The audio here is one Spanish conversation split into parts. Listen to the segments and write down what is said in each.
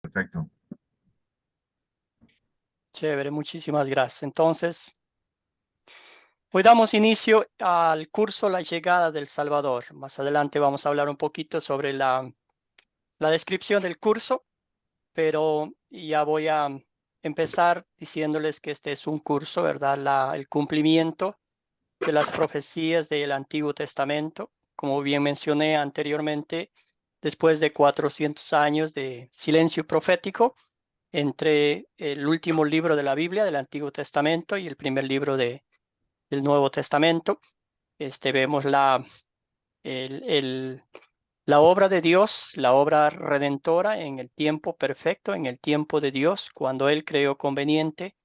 Perfecto. Chévere, muchísimas gracias. Entonces, hoy damos inicio al curso La llegada del Salvador. Más adelante vamos a hablar un poquito sobre la descripción del curso, pero ya voy a empezar diciéndoles que este es un curso, ¿verdad? El cumplimiento de las profecías del Antiguo Testamento. Como bien mencioné anteriormente, después de 400 años de silencio profético entre el último libro de la Biblia, del Antiguo Testamento, y el primer libro del Nuevo Testamento, vemos el, el- la obra de Dios, la obra redentora en el tiempo perfecto, en el tiempo de Dios, cuando Él creó conveniente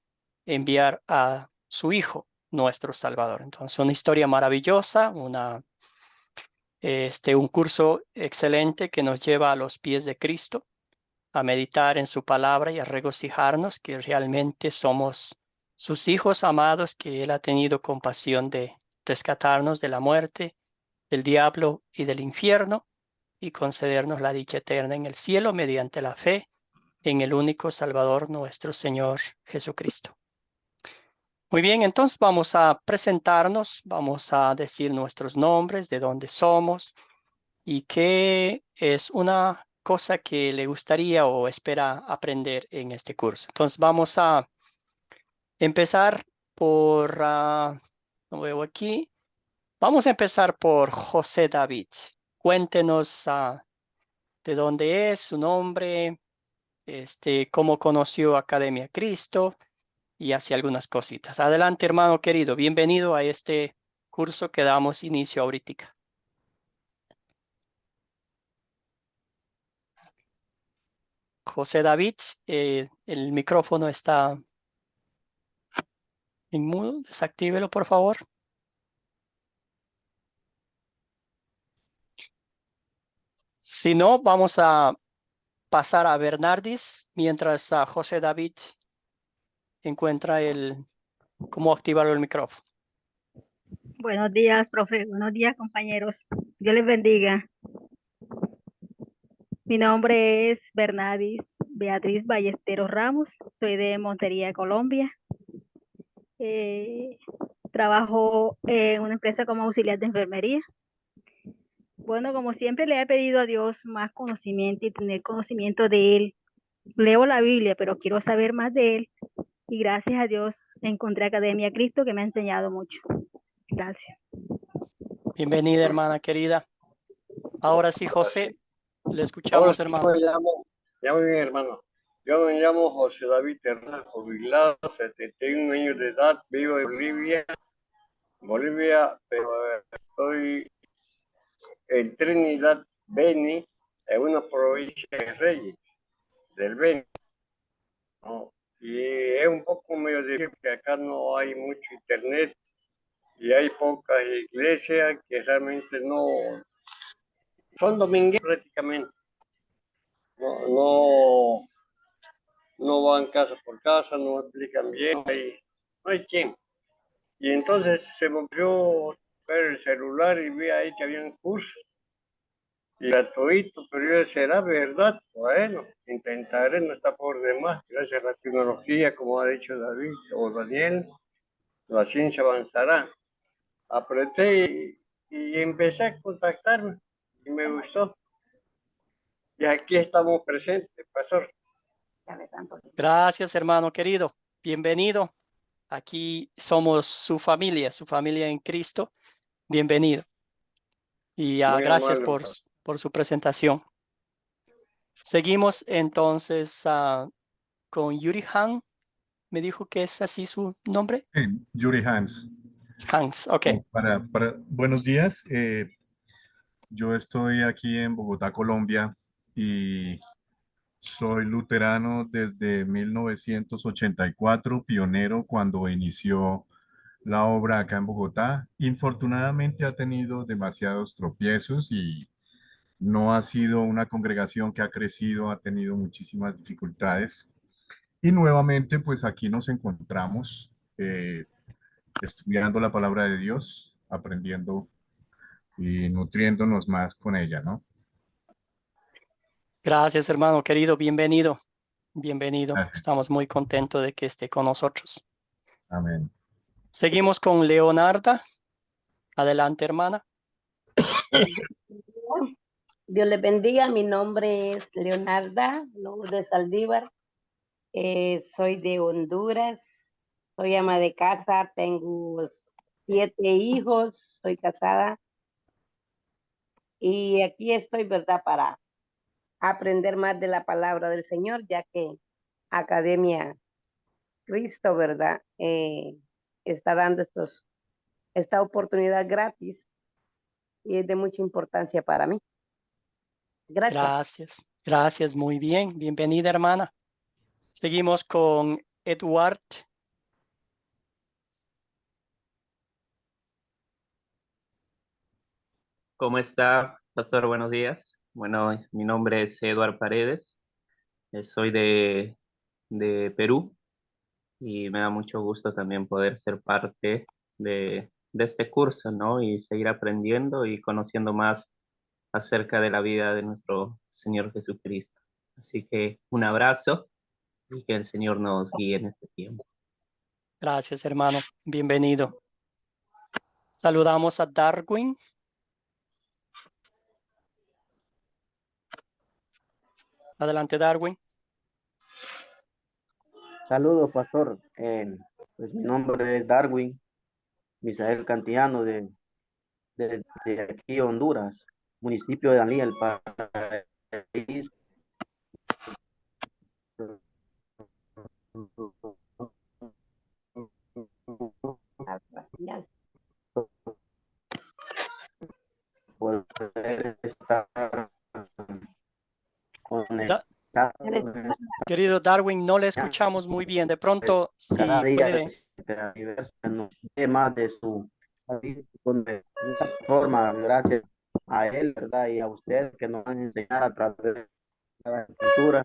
enviar a su Hijo, nuestro Salvador. Entonces, una historia maravillosa, un curso excelente que nos lleva a los pies de Cristo, a meditar en su palabra y a regocijarnos que realmente somos sus hijos amados, que Él ha tenido compasión de rescatarnos de la muerte, del diablo y del infierno, y concedernos la dicha eterna en el cielo mediante la fe en el único Salvador, nuestro Señor Jesucristo. Muy bien, entonces vamos a presentarnos, vamos a decir nuestros nombres, de dónde somos y qué es una cosa que le gustaría o espera aprender en este curso. Entonces vamos a empezar por, lo veo aquí, vamos a empezar por José David. Cuéntenos de dónde es, su nombre, cómo conoció Academia Cristo y así algunas cositas. Adelante, hermano querido, bienvenido a este curso que damos inicio ahorita. José David, el micrófono está en mudo, desactívelo por favor. Si no, vamos a pasar a Bernardis mientras José David encuentra cómo activar el micrófono. Buenos días, profe. Buenos días, compañeros. Dios les bendiga. Mi nombre es Bernadis Beatriz Ballesteros Ramos. Soy de Montería, Colombia. Trabajo en una empresa como auxiliar de enfermería. Bueno, como siempre le he pedido a Dios más conocimiento y tener conocimiento de Él. Leo la Biblia, pero quiero saber más de Él. Y gracias a Dios encontré Academia Cristo que me ha enseñado mucho. Gracias. Bienvenida, hermana querida. Ahora sí, José, le Ahora escuchamos, sí hermano. ya muy bien, hermano. Yo me llamo José David Hernández, jubilado, 71 años de edad, vivo en Bolivia, pero estoy en Trinidad, Beni, en una provincia de Reyes, del Beni, ¿no? Y es un poco medio difícil que acá no hay mucho internet y hay pocas iglesias que realmente no son domingueras prácticamente. No, no van casa por casa, no explican bien, no hay tiempo. Y entonces se me ocurrió ver el celular y vi ahí que había un curso y gratuito, pero yo decía, ¿será verdad? Bueno, intentaré, no está por demás. Gracias a la tecnología, como ha dicho David o Daniel, la ciencia avanzará. Apreté y empecé a contactarme y me gustó. Y aquí estamos presentes, pastor. Gracias, hermano querido. Bienvenido. Aquí somos su familia en Cristo. Bienvenido. Y Muy gracias amable. por su presentación. Seguimos entonces con Yuri Han. Me dijo que es así su nombre. Yuri Hans. Hans, ok. Buenos días. Yo estoy aquí en Bogotá, Colombia, y soy luterano desde 1984, pionero cuando inició la obra acá en Bogotá. Infortunadamente ha tenido demasiados tropiezos y no ha sido una congregación que ha crecido, ha tenido muchísimas dificultades. Y nuevamente, pues aquí nos encontramos estudiando la palabra de Dios, aprendiendo y nutriéndonos más con ella, ¿no? Gracias, hermano querido. Bienvenido. Bienvenido. Gracias. Estamos muy contentos de que esté con nosotros. Amén. Seguimos con Leonarda. Adelante, hermana. Dios les bendiga. Mi nombre es Leonarda Lourdes Saldívar. Soy de Honduras. Soy ama de casa. Tengo 7 hijos. Soy casada. Y aquí estoy, ¿verdad? Para aprender más de la palabra del Señor, ya que Academia Cristo, ¿verdad? Está dando esta oportunidad gratis y es de mucha importancia para mí. Gracias. Gracias. Gracias. Muy bien. Bienvenida, hermana. Seguimos con Edward. ¿Cómo está, pastor? Buenos días. Bueno, mi nombre es Eduard Paredes. Soy de Perú y me da mucho gusto también poder ser parte de este curso, ¿no? Y seguir aprendiendo y conociendo más acerca de la vida de nuestro Señor Jesucristo. Así que un abrazo y que el Señor nos guíe en este tiempo. Gracias, hermano. Bienvenido. Saludamos a Darwin. Adelante, Darwin. Saludos, pastor. Pues mi nombre es Darwin Misael Cantillano de aquí, Honduras, municipio de Danlí, el país. Poder estar conectado Querido Darwin, no le escuchamos muy bien. De pronto, cada si día puede. más de su de una forma, gracias a él, ¿verdad? Y a usted que nos van a enseñar a través de la escritura.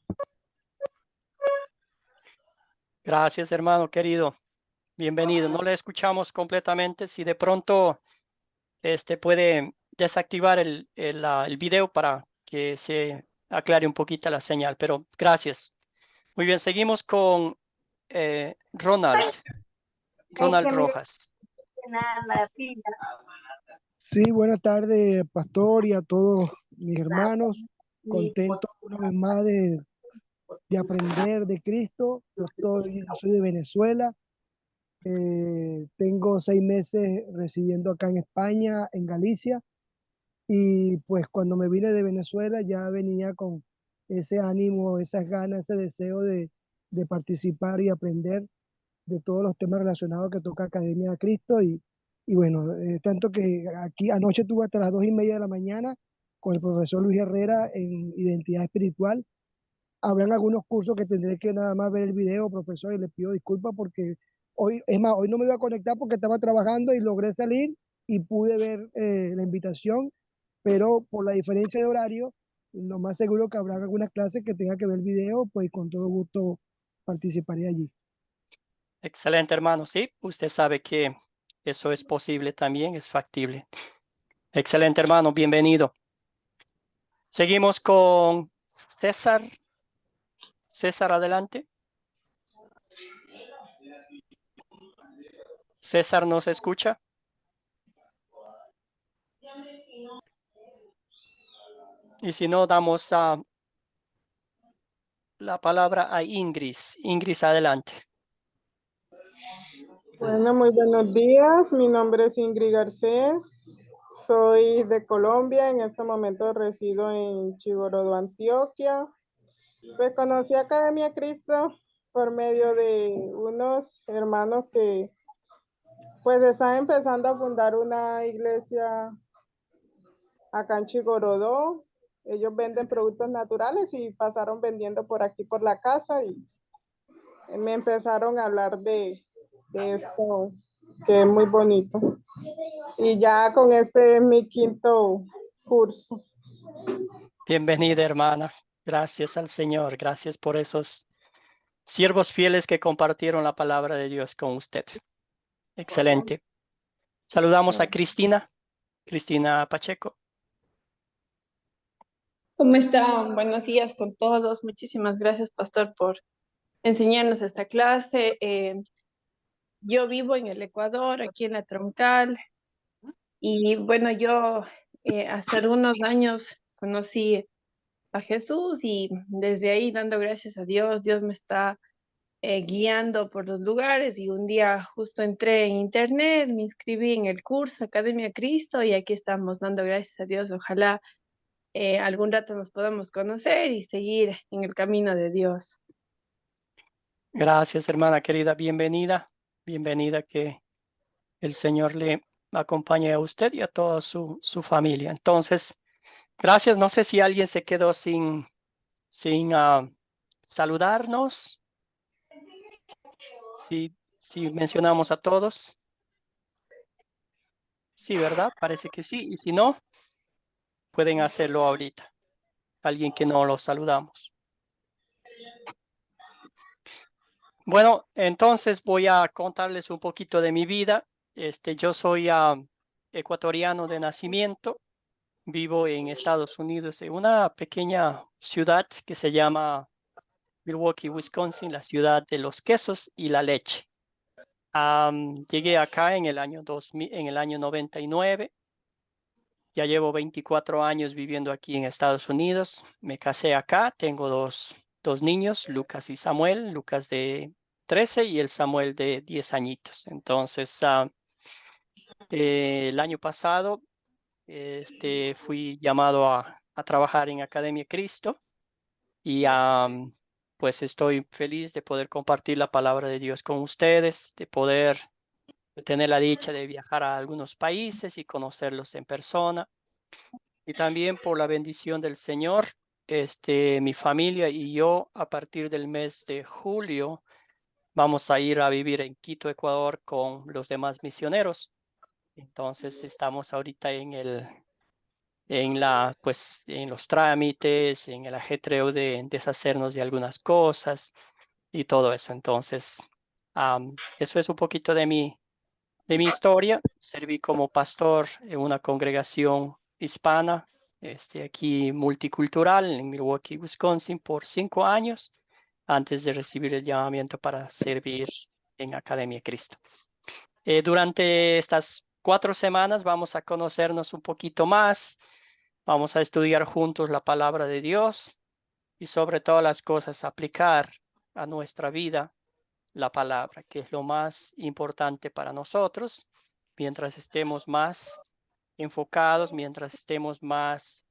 Gracias, hermano querido. Bienvenido. No le escuchamos completamente. Si de pronto puede desactivar el video para que se aclare un poquito la señal. Pero gracias. Muy bien, seguimos con Ronald. Ronald Rojas. Sí, buenas tardes, pastor, y a todos mis hermanos. Contento una vez más de aprender de Cristo. Yo soy de Venezuela. Tengo 6 meses residiendo acá en España, en Galicia. Y pues cuando me vine de Venezuela ya venía con ese ánimo, esas ganas, ese deseo de participar y aprender de todos los temas relacionados que toca Academia de Cristo y bueno, tanto que aquí anoche tuve hasta las 2:30 de la mañana con el profesor Luis Herrera en identidad espiritual. Habrán algunos cursos que tendré que nada más ver el video, profesor, y le pido disculpas porque hoy, es más, hoy no me iba a conectar porque estaba trabajando y logré salir y pude ver la invitación, pero por la diferencia de horario, lo más seguro que habrá algunas clases que tenga que ver el video, pues con todo gusto participaré allí. Excelente, hermano. Sí, usted sabe que eso es posible también, es factible. Excelente, hermano. Bienvenido. Seguimos con César. César, adelante. César, ¿nos escucha? Y si no, damos la palabra a Ingrid. Ingrid, adelante. Bueno, muy buenos días. Mi nombre es Ingrid Garcés. Soy de Colombia. En este momento resido en Chigorodo, Antioquia. Pues conocí Academia Cristo por medio de unos hermanos que pues están empezando a fundar una iglesia acá en Chigorodo. Ellos venden productos naturales y pasaron vendiendo por aquí por la casa y me empezaron a hablar de esto que es muy bonito. Y ya con este es mi 5º curso. Bienvenida, hermana. Gracias al Señor. Gracias por esos siervos fieles que compartieron la palabra de Dios con usted. Excelente. Saludamos a Cristina. Cristina Pacheco. ¿Cómo están? Buenos días con todos. Muchísimas gracias, pastor, por enseñarnos esta clase. Yo vivo en el Ecuador, aquí en la Troncal, y bueno, yo hace algunos años conocí a Jesús y desde ahí dando gracias a Dios, Dios me está guiando por los lugares y un día justo entré en internet, me inscribí en el curso Academia Cristo y aquí estamos dando gracias a Dios. Ojalá algún rato nos podamos conocer y seguir en el camino de Dios. Gracias, hermana querida. Bienvenida. Bienvenida, que el Señor le acompañe a usted y a toda su familia. Entonces, gracias. No sé si alguien se quedó sin saludarnos. Si mencionamos a todos. Sí, ¿verdad? Parece que sí. Y si no, pueden hacerlo ahorita. Alguien que no los saludamos. Bueno, entonces voy a contarles un poquito de mi vida. Yo soy ecuatoriano de nacimiento. Vivo en Estados Unidos, en una pequeña ciudad que se llama Milwaukee, Wisconsin, la ciudad de los quesos y la leche. Llegué acá en el año 2000, en el año 99. Ya llevo 24 años viviendo aquí en Estados Unidos. Me casé acá. Tengo dos niños, Lucas y Samuel. Lucas de 13 y el Samuel de 10 añitos. Entonces, el año pasado fui llamado a trabajar en Academia Cristo y pues estoy feliz de poder compartir la palabra de Dios con ustedes, de poder tener la dicha de viajar a algunos países y conocerlos en persona. Y también por la bendición del Señor, mi familia y yo a partir del mes de julio vamos a ir a vivir en Quito, Ecuador, con los demás misioneros. Entonces estamos ahorita en los trámites, en el ajetreo de deshacernos de algunas cosas y todo eso. Entonces, eso es un poquito de mi historia. Serví como pastor en una congregación hispana, aquí multicultural en Milwaukee, Wisconsin, por 5 años antes de recibir el llamamiento para servir en Academia Cristo. Durante estas 4 semanas vamos a conocernos un poquito más. Vamos a estudiar juntos la palabra de Dios y sobre todas las cosas aplicar a nuestra vida la palabra, que es lo más importante para nosotros. Mientras estemos más enfocados, mientras estemos más,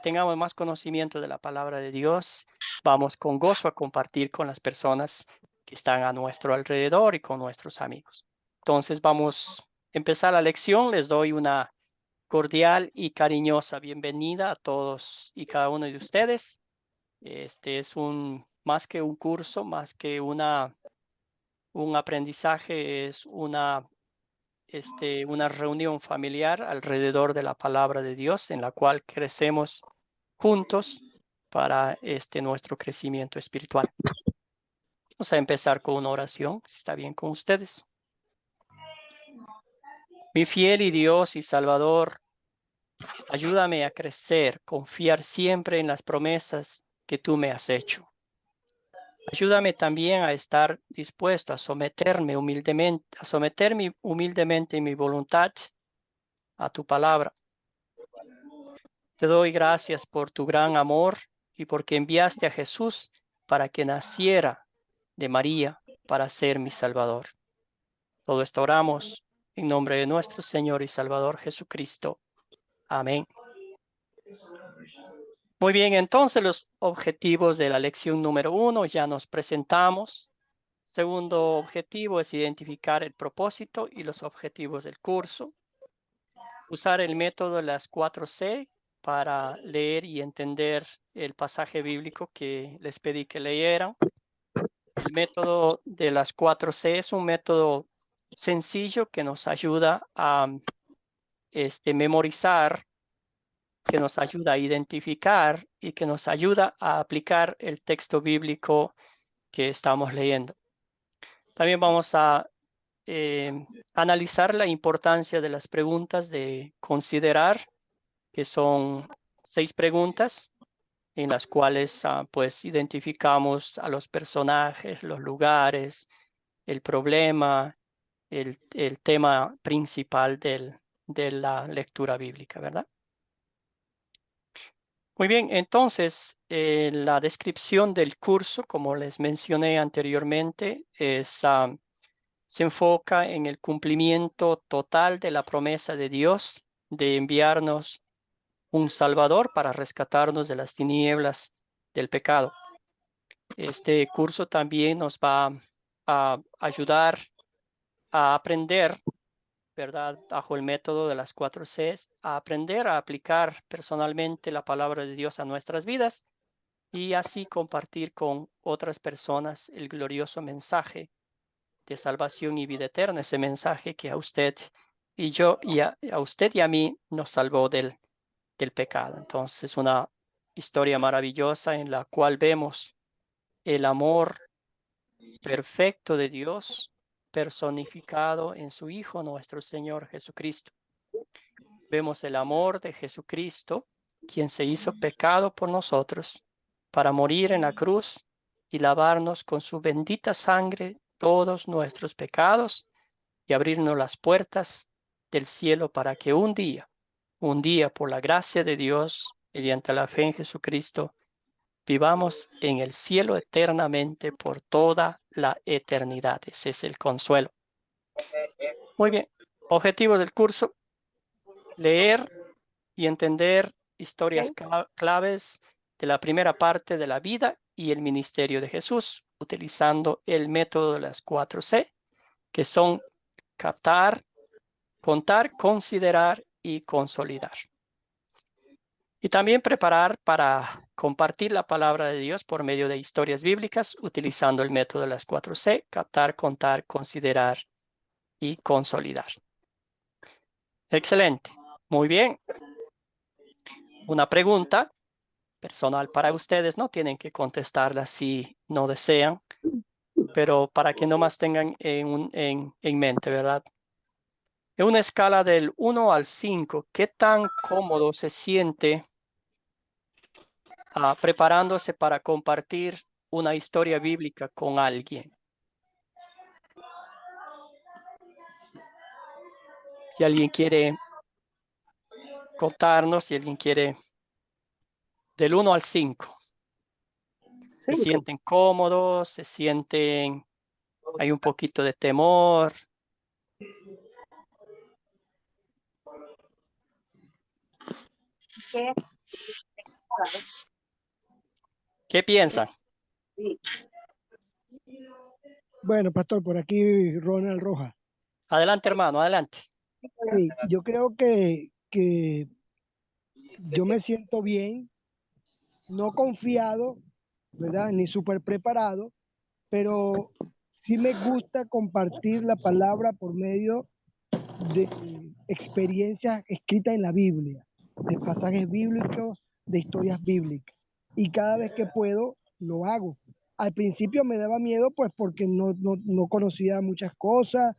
tengamos más conocimiento de la palabra de Dios, vamos con gozo a compartir con las personas que están a nuestro alrededor y con nuestros amigos. Entonces vamos a empezar la lección. Les doy una cordial y cariñosa bienvenida a todos y cada uno de ustedes. Este es más que un curso, más que un aprendizaje, es una reunión familiar alrededor de la palabra de Dios en la cual crecemos juntos para nuestro crecimiento espiritual. Vamos a empezar con una oración, si está bien con ustedes. Mi fiel y Dios y Salvador, ayúdame a crecer, confiar siempre en las promesas que tú me has hecho. Ayúdame también a estar dispuesto a someterme humildemente mi voluntad a tu palabra. Te doy gracias por tu gran amor y porque enviaste a Jesús para que naciera de María para ser mi Salvador. Todo esto oramos en nombre de nuestro Señor y Salvador Jesucristo. Amén. Muy bien, entonces los objetivos de la lección número 1 ya nos presentamos. Segundo objetivo es identificar el propósito y los objetivos del curso. Usar el método de las 4C para leer y entender el pasaje bíblico que les pedí que leyeran. El método de las 4C es un método sencillo que nos ayuda a memorizar, que nos ayuda a identificar y que nos ayuda a aplicar el texto bíblico que estamos leyendo. También vamos a analizar la importancia de las preguntas de considerar, que son 6 preguntas en las cuales pues identificamos a los personajes, los lugares, el problema, el tema principal de la lectura bíblica, ¿verdad? Muy bien, entonces la descripción del curso, como les mencioné anteriormente, se enfoca en el cumplimiento total de la promesa de Dios de enviarnos un Salvador para rescatarnos de las tinieblas del pecado. Este curso también nos va a ayudar a aprender, ¿verdad? Bajo el método de las 4 Cs, a aprender a aplicar personalmente la palabra de Dios a nuestras vidas y así compartir con otras personas el glorioso mensaje de salvación y vida eterna, ese mensaje que a usted y yo y a usted y a mí nos salvó del pecado. Entonces, una historia maravillosa en la cual vemos el amor perfecto de Dios personificado en su Hijo, nuestro Señor Jesucristo. Vemos el amor de Jesucristo, quien se hizo pecado por nosotros, para morir en la cruz y lavarnos con su bendita sangre todos nuestros pecados y abrirnos las puertas del cielo para que un día, por la gracia de Dios, mediante la fe en Jesucristo, vivamos en el cielo eternamente por toda la eternidad. Ese es el consuelo. Muy bien. Objetivo del curso: leer y entender historias claves de la primera parte de la vida y el ministerio de Jesús, utilizando el método de las 4 C, que son captar, contar, considerar y consolidar. Y también preparar para compartir la palabra de Dios por medio de historias bíblicas, utilizando el método de las 4 C, captar, contar, considerar y consolidar. Excelente. Muy bien. Una pregunta personal para ustedes, no tienen que contestarla si no desean, pero para que no más tengan en mente, ¿verdad? En una escala del 1 al 5, ¿qué tan cómodo se siente preparándose para compartir una historia bíblica con alguien? Si alguien quiere contarnos, si alguien quiere, del 1 al 5. ¿Se sienten cómodos? ¿Se sienten, hay un poquito de temor? ¿Qué piensan? Bueno, pastor, por aquí Ronald Rojas. Adelante, hermano, adelante. Sí, yo creo que yo me siento bien, no confiado, ¿verdad? Ni súper preparado, pero sí me gusta compartir la palabra por medio de experiencias escritas en la Biblia, de pasajes bíblicos, de historias bíblicas. Y cada vez que puedo, lo hago. Al principio me daba miedo, pues porque no conocía muchas cosas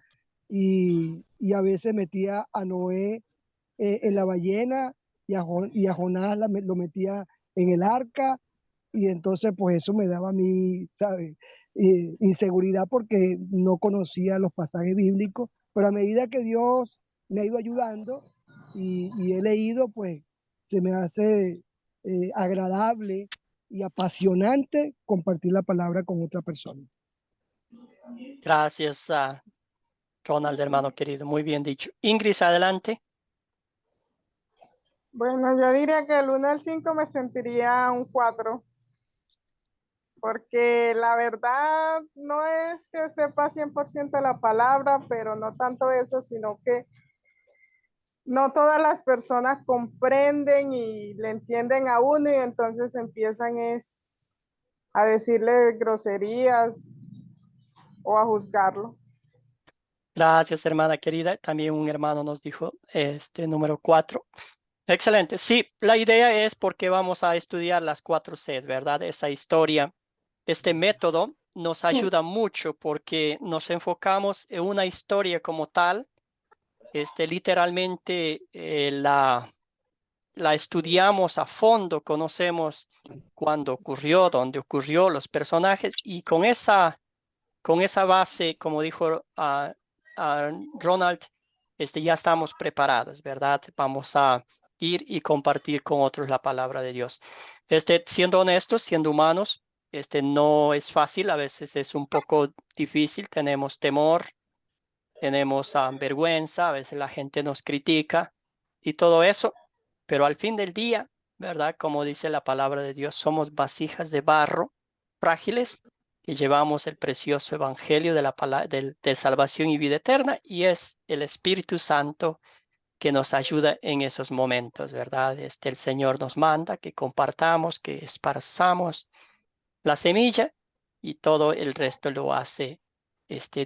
y a veces metía a Noé en la ballena y a Jonás lo metía en el arca y entonces pues eso me daba a mí, ¿sabes? Inseguridad porque no conocía los pasajes bíblicos, pero a medida que Dios me ha ido ayudando y he leído, pues se me hace agradable y apasionante compartir la palabra con otra persona. Gracias, Ronald, hermano querido. Muy bien dicho. Ingrid, adelante. Bueno, yo diría que del 1 al 5 me sentiría un 4, porque la verdad no es que sepa 100% la palabra, pero no tanto eso, sino que no todas las personas comprenden y le entienden a uno y entonces empiezan a decirle groserías o a juzgarlo. Gracias, hermana querida. También un hermano nos dijo número 4. Excelente. Sí, la idea es porque vamos a estudiar las 4 Cs, ¿verdad? Esa historia, este método nos ayuda mucho porque nos enfocamos en una historia como tal. Literalmente la estudiamos a fondo, conocemos cuándo ocurrió, dónde ocurrió, los personajes, y con esa base, como dijo Ronald, ya estamos preparados, ¿verdad? Vamos a ir y compartir con otros la palabra de Dios. Siendo honestos, siendo humanos, no es fácil, a veces es un poco difícil, tenemos temor, tenemos vergüenza, a veces la gente nos critica y todo eso, pero al fin del día, ¿verdad? Como dice la palabra de Dios, somos vasijas de barro frágiles que llevamos el precioso evangelio de de salvación y vida eterna, y es el Espíritu Santo que nos ayuda en esos momentos, ¿verdad? El Señor nos manda que compartamos, que esparzamos la semilla, y todo el resto lo hace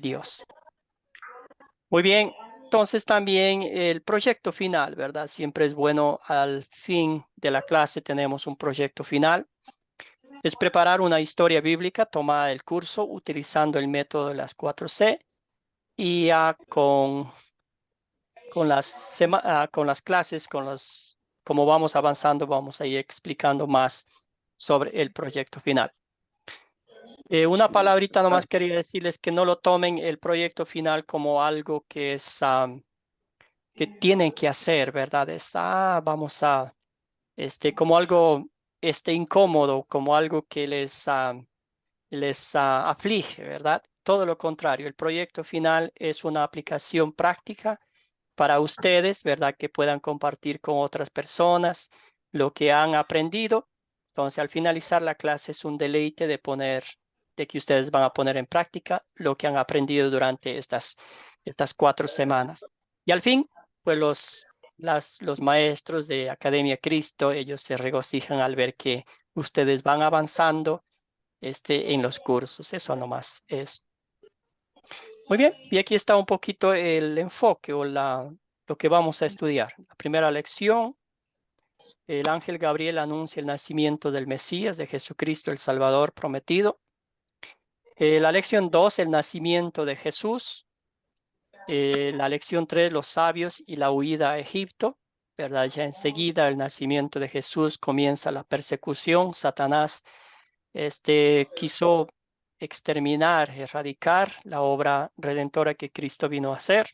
Dios. Muy bien, entonces también el proyecto final, ¿verdad? Siempre es bueno, al fin de la clase tenemos un proyecto final. Es preparar una historia bíblica tomada del curso utilizando el método de las 4C, y con las clases, como vamos avanzando, vamos a ir explicando más sobre el proyecto final. Una palabrita nomás quería decirles, que no lo tomen el proyecto final como algo que es que tienen que hacer, ¿verdad? Vamos a, como algo incómodo, como algo que les aflige, ¿verdad? Todo lo contrario, el proyecto final es una aplicación práctica para ustedes, ¿verdad? Que puedan compartir con otras personas lo que han aprendido. Entonces, al finalizar la clase es un deleite de que ustedes van a poner en práctica lo que han aprendido durante estas 4 semanas. Y al fin, pues los maestros de Academia Cristo, ellos se regocijan al ver que ustedes van avanzando en los cursos. Eso nomás es. Muy bien, y aquí está un poquito el enfoque o lo que vamos a estudiar. La primera lección, el ángel Gabriel anuncia el nacimiento del Mesías, de Jesucristo el Salvador prometido. La lección 2, el nacimiento de Jesús. La lección 3, los sabios y la huida a Egipto, ¿verdad? Ya enseguida el nacimiento de Jesús comienza la persecución. Satanás quiso exterminar, erradicar la obra redentora que Cristo vino a hacer.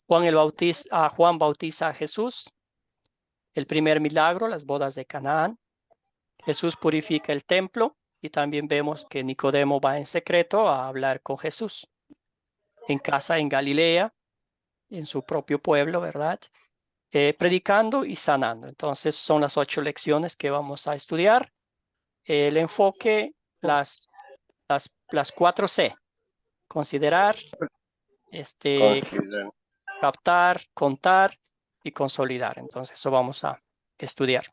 Juan bautiza a Jesús. El primer milagro, las bodas de Canaán. Jesús purifica el templo, y también vemos que Nicodemo va en secreto a hablar con Jesús en casa en Galilea, en su propio pueblo, ¿verdad? Predicando y sanando. Entonces son las 8 lecciones que vamos a estudiar. El enfoque, las 4C: considerar, captar, contar y consolidar. Entonces eso vamos a estudiar.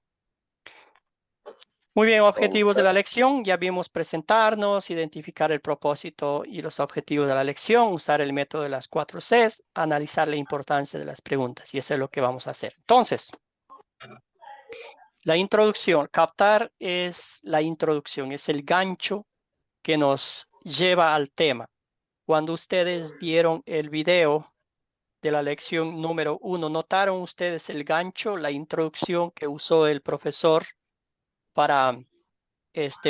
Muy bien, objetivos de la lección. Ya vimos presentarnos, identificar el propósito y los objetivos de la lección, usar el método de las 4Cs, analizar la importancia de las preguntas, y eso es lo que vamos a hacer. Entonces, la introducción. Captar es la introducción, es el gancho que nos lleva al tema. Cuando ustedes vieron el video de la lección número 1, ¿notaron ustedes el gancho, la introducción que usó el profesor para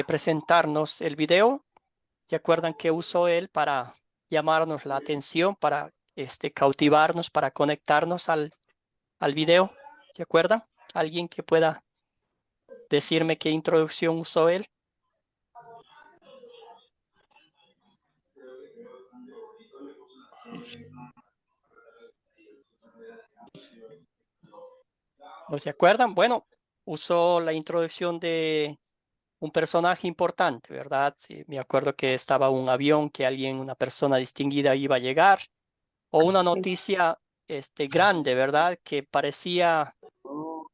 presentarnos el video? ¿Se acuerdan que usó él para llamarnos la atención, para cautivarnos, para conectarnos al video? ¿Se acuerdan? ¿Alguien que pueda decirme qué introducción usó él? ¿No se acuerdan? Bueno, usó la introducción de un personaje importante, ¿verdad? Sí, me acuerdo que estaba un avión que una persona distinguida iba a llegar, o una noticia grande, ¿verdad? Que parecía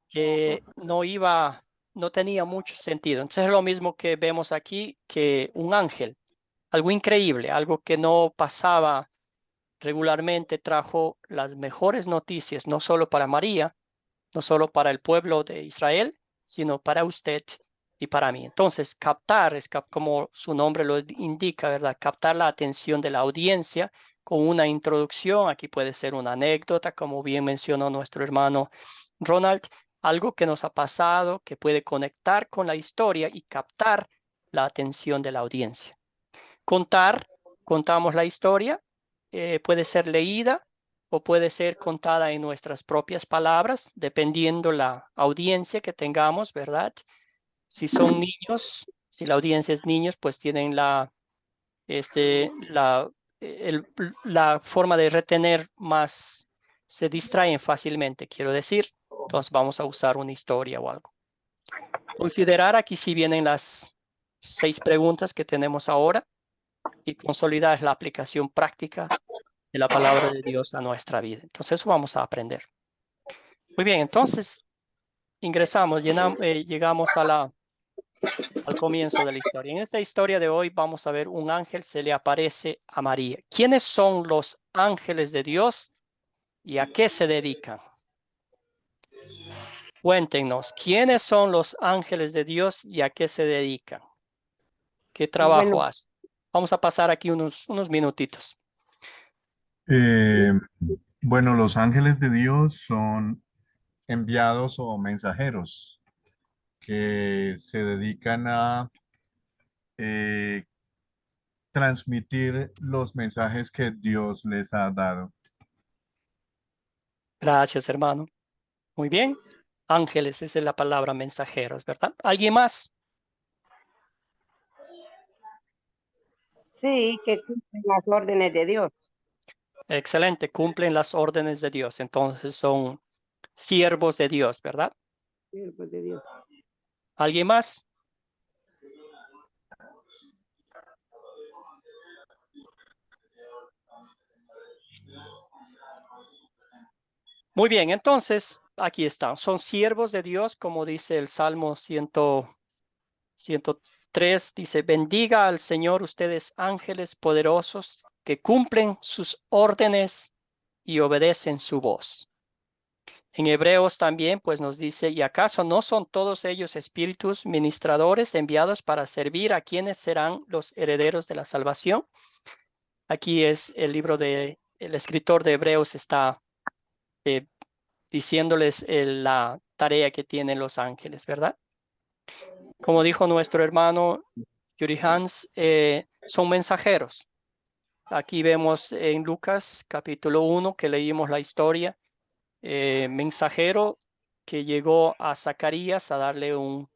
que no tenía mucho sentido. Entonces es lo mismo que vemos aquí, que un ángel, algo increíble, algo que no pasaba regularmente, trajo las mejores noticias, no solo para María, no solo para el pueblo de Israel, sino para usted y para mí. Entonces, captar es como su nombre lo indica, ¿verdad? Captar la atención de la audiencia con una introducción. Aquí puede ser una anécdota, como bien mencionó nuestro hermano Ronald, algo que nos ha pasado que puede conectar con la historia y captar la atención de la audiencia. Contamos la historia, puede ser leída o puede ser contada en nuestras propias palabras, dependiendo la audiencia que tengamos, ¿verdad? Si son niños, si la audiencia es niños, pues tienen la forma de retener más, se distraen fácilmente, quiero decir. Entonces vamos a usar una historia o algo. Considerar aquí si vienen las 6 preguntas que tenemos ahora y consolidar la aplicación práctica de la palabra de Dios a nuestra vida. Entonces eso vamos a aprender. Muy bien, entonces llegamos al comienzo de la historia. En esta historia de hoy vamos a ver un ángel se le aparece a María. ¿Quiénes son los ángeles de Dios y a qué se dedican? Cuéntenos, ¿quiénes son los ángeles de Dios y a qué se dedican? ¿Qué trabajo hacen? Vamos a pasar aquí unos minutitos. Bueno, los ángeles de Dios son enviados o mensajeros que se dedican a transmitir los mensajes que Dios les ha dado. Gracias, hermano. Muy bien. Ángeles, esa es la palabra mensajeros, ¿verdad? ¿Alguien más? Sí, que cumplen las órdenes de Dios. Excelente, cumplen las órdenes de Dios. Entonces son siervos de Dios, ¿verdad? Siervos de Dios. ¿Alguien más? Muy bien, entonces aquí están. Son siervos de Dios, como dice el Salmo 103, dice, bendiga al Señor ustedes ángeles poderosos que cumplen sus órdenes y obedecen su voz. En Hebreos también, pues nos dice, ¿y acaso no son todos ellos espíritus ministradores enviados para servir a quienes serán los herederos de la salvación? Aquí es el libro el escritor de Hebreos está diciéndoles la tarea que tienen los ángeles, ¿verdad? Como dijo nuestro hermano Yuri Hans, son mensajeros. Aquí vemos en Lucas capítulo 1 que leímos la historia, mensajero que llegó a Zacarías a darle un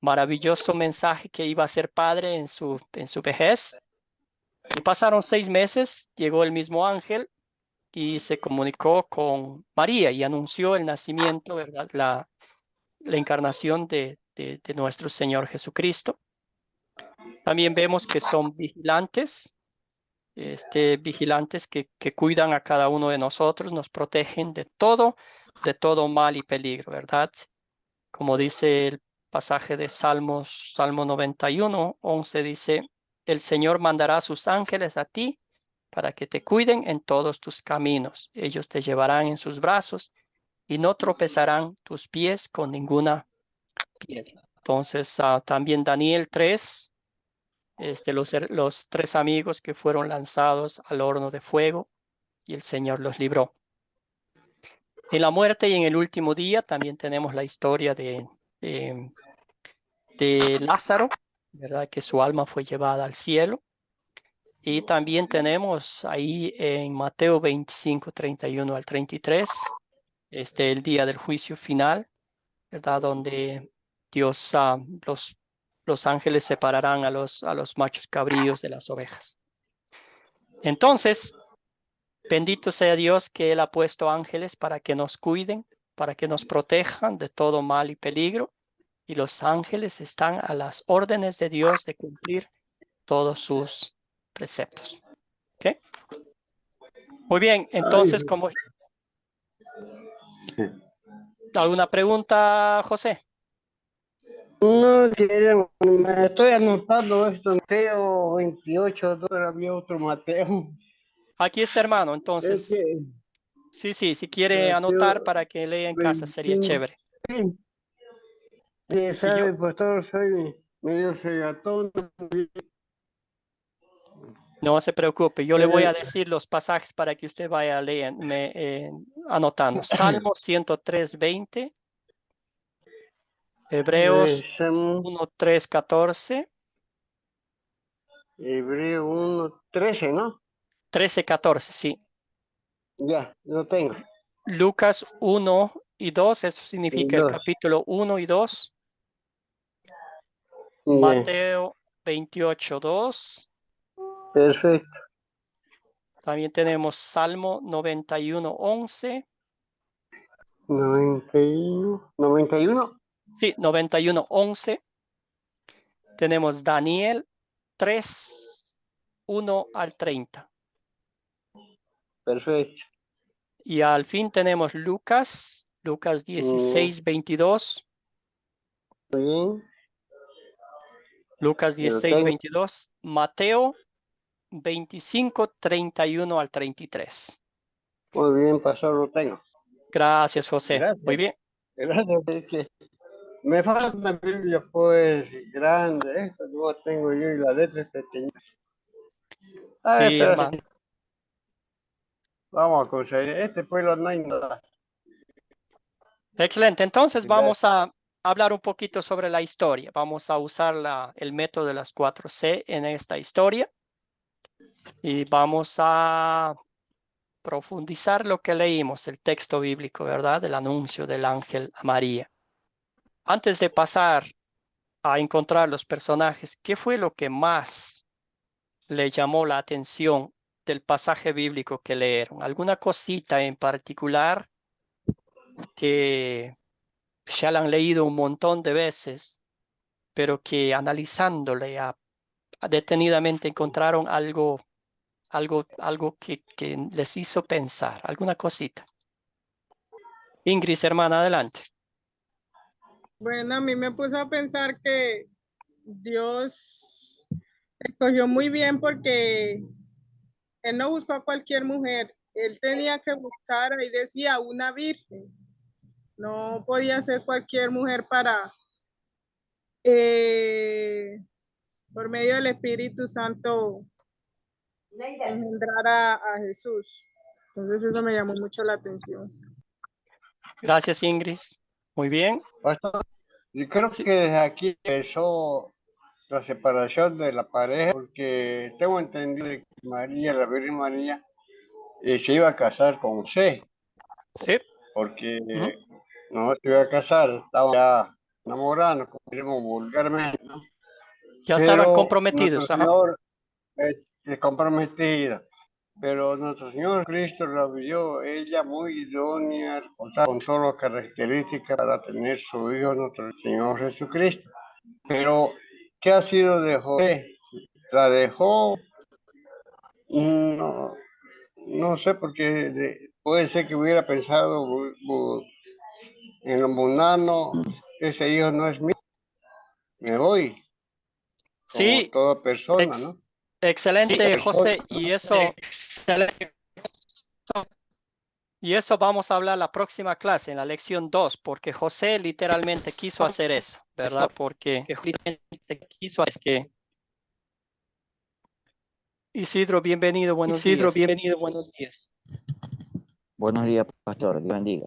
maravilloso mensaje que iba a ser padre en su vejez. Y pasaron 6 meses, llegó el mismo ángel y se comunicó con María y anunció el nacimiento, ¿verdad? La encarnación de nuestro Señor Jesucristo. También vemos que son vigilantes, vigilantes que cuidan a cada uno de nosotros, nos protegen de todo mal y peligro, ¿verdad? Como dice el pasaje de Salmo 91, 11, dice, el Señor mandará a sus ángeles a ti para que te cuiden en todos tus caminos. Ellos te llevarán en sus brazos y no tropezarán tus pies con ninguna piedra. Entonces, también Daniel 3, los 3 amigos que fueron lanzados al horno de fuego y el Señor los libró. En la muerte y en el último día también tenemos la historia de Lázaro, ¿verdad? Que su alma fue llevada al cielo. Y también tenemos ahí en Mateo 25, 31 al 33, el día del juicio final, ¿verdad? Donde Dios, los ángeles separarán a los machos cabríos de las ovejas. Entonces, bendito sea Dios que Él ha puesto ángeles para que nos cuiden, para que nos protejan de todo mal y peligro. Y los ángeles están a las órdenes de Dios de cumplir todos sus preceptos. ¿Ok? Muy bien, entonces, ¿alguna pregunta, José? No, me estoy anotando esto, Mateo 28, había otro Mateo. Aquí está, hermano, entonces. Sí, si quiere anotar para que lea en casa, sería chévere. Sí, sabe, pastor, soy medio cegatón. No se preocupe, yo le voy a decir los pasajes para que usted vaya anotando. Salmo 103, 20 Hebreos Empezamos. 1, 3, 14. Hebreo 1:13, ¿no? 13, 14, sí. Ya, lo tengo. Lucas 1 y 2, eso Y significa el 2. capítulo 1 y 2. Bien, Mateo 28, 2. perfecto. También tenemos Salmo 91, 11. 91. 91. Sí, 91, 11. Tenemos Daniel 3, 1 al 30. Perfecto. Y al fin tenemos Lucas 16, 22. Muy bien. Lucas Ya lo 16, tengo. 22. Mateo 25, 31 al 33. Muy bien, pastor, lo tengo. Gracias, José. Muy Gracias. bien. Gracias. Es que me falta una Biblia, pues, grande. Esta no la tengo yo y la letra es pequeña. A ver, Sí, pero hermano. sí, vamos a conseguir. Pues no hay nada. Excelente. Entonces Gracias. vamos a hablar un poquito sobre la historia. Vamos a usar el método de las 4C en esta historia. Y vamos a profundizar lo que leímos, el texto bíblico, ¿verdad? Del anuncio del ángel a María. Antes de pasar a encontrar los personajes, ¿qué fue lo que más le llamó la atención del pasaje bíblico que leyeron? ¿Alguna cosita en particular que ya la han leído un montón de veces, pero que analizándole detenidamente encontraron algo que les hizo pensar? ¿Alguna cosita? Ingrid, hermana, adelante. Bueno, a mí me puso a pensar que Dios escogió muy bien porque Él no buscó a cualquier mujer. Él tenía que buscar, ahí decía, una virgen. No podía ser cualquier mujer para, por medio del Espíritu Santo, engendrar a Jesús. Entonces eso me llamó mucho la atención. Gracias, Ingrid. Muy bien. Pastor, yo creo Sí, que desde aquí empezó la separación de la pareja, porque tengo entendido que María, la Virgen María, se iba a casar con José, sí. porque Ujú. no se iba a casar, estaba ya enamorando, como diríamos vulgarmente, ¿no? Ya estaban Pero nuestro comprometidos. Ajá. Señor es comprometido, pero nuestro Señor Cristo la vio ella muy idónea, con todas las características para tener su Hijo, nuestro Señor Jesucristo. Pero, ¿qué ha sido de José? La dejó, no, no sé, porque puede ser que hubiera pensado en lo mundano, ese hijo no es mío, me voy, como Sí, toda persona, ¿no? excelente, Persona, José. Y eso vamos a hablar la próxima clase, en la lección 2, porque José literalmente quiso hacer eso, ¿verdad? Porque es que Isidro, bienvenido, buenos días. Bienvenido, buenos días. Buenos días, pastor. Dios bendiga.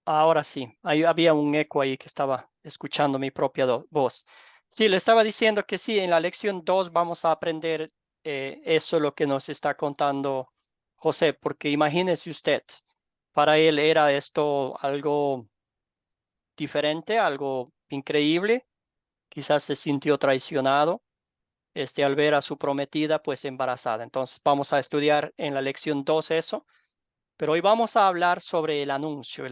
Ahora sí, ahí había un eco ahí que estaba escuchando mi propia voz. Sí, le estaba diciendo que sí, en la lección 2 vamos a aprender eso, lo que nos está contando José, porque imagínese usted, para él era esto algo diferente, algo increíble, quizás se sintió traicionado al ver a su prometida pues embarazada. Entonces vamos a estudiar en la lección 2 eso. Pero hoy vamos a hablar sobre el anuncio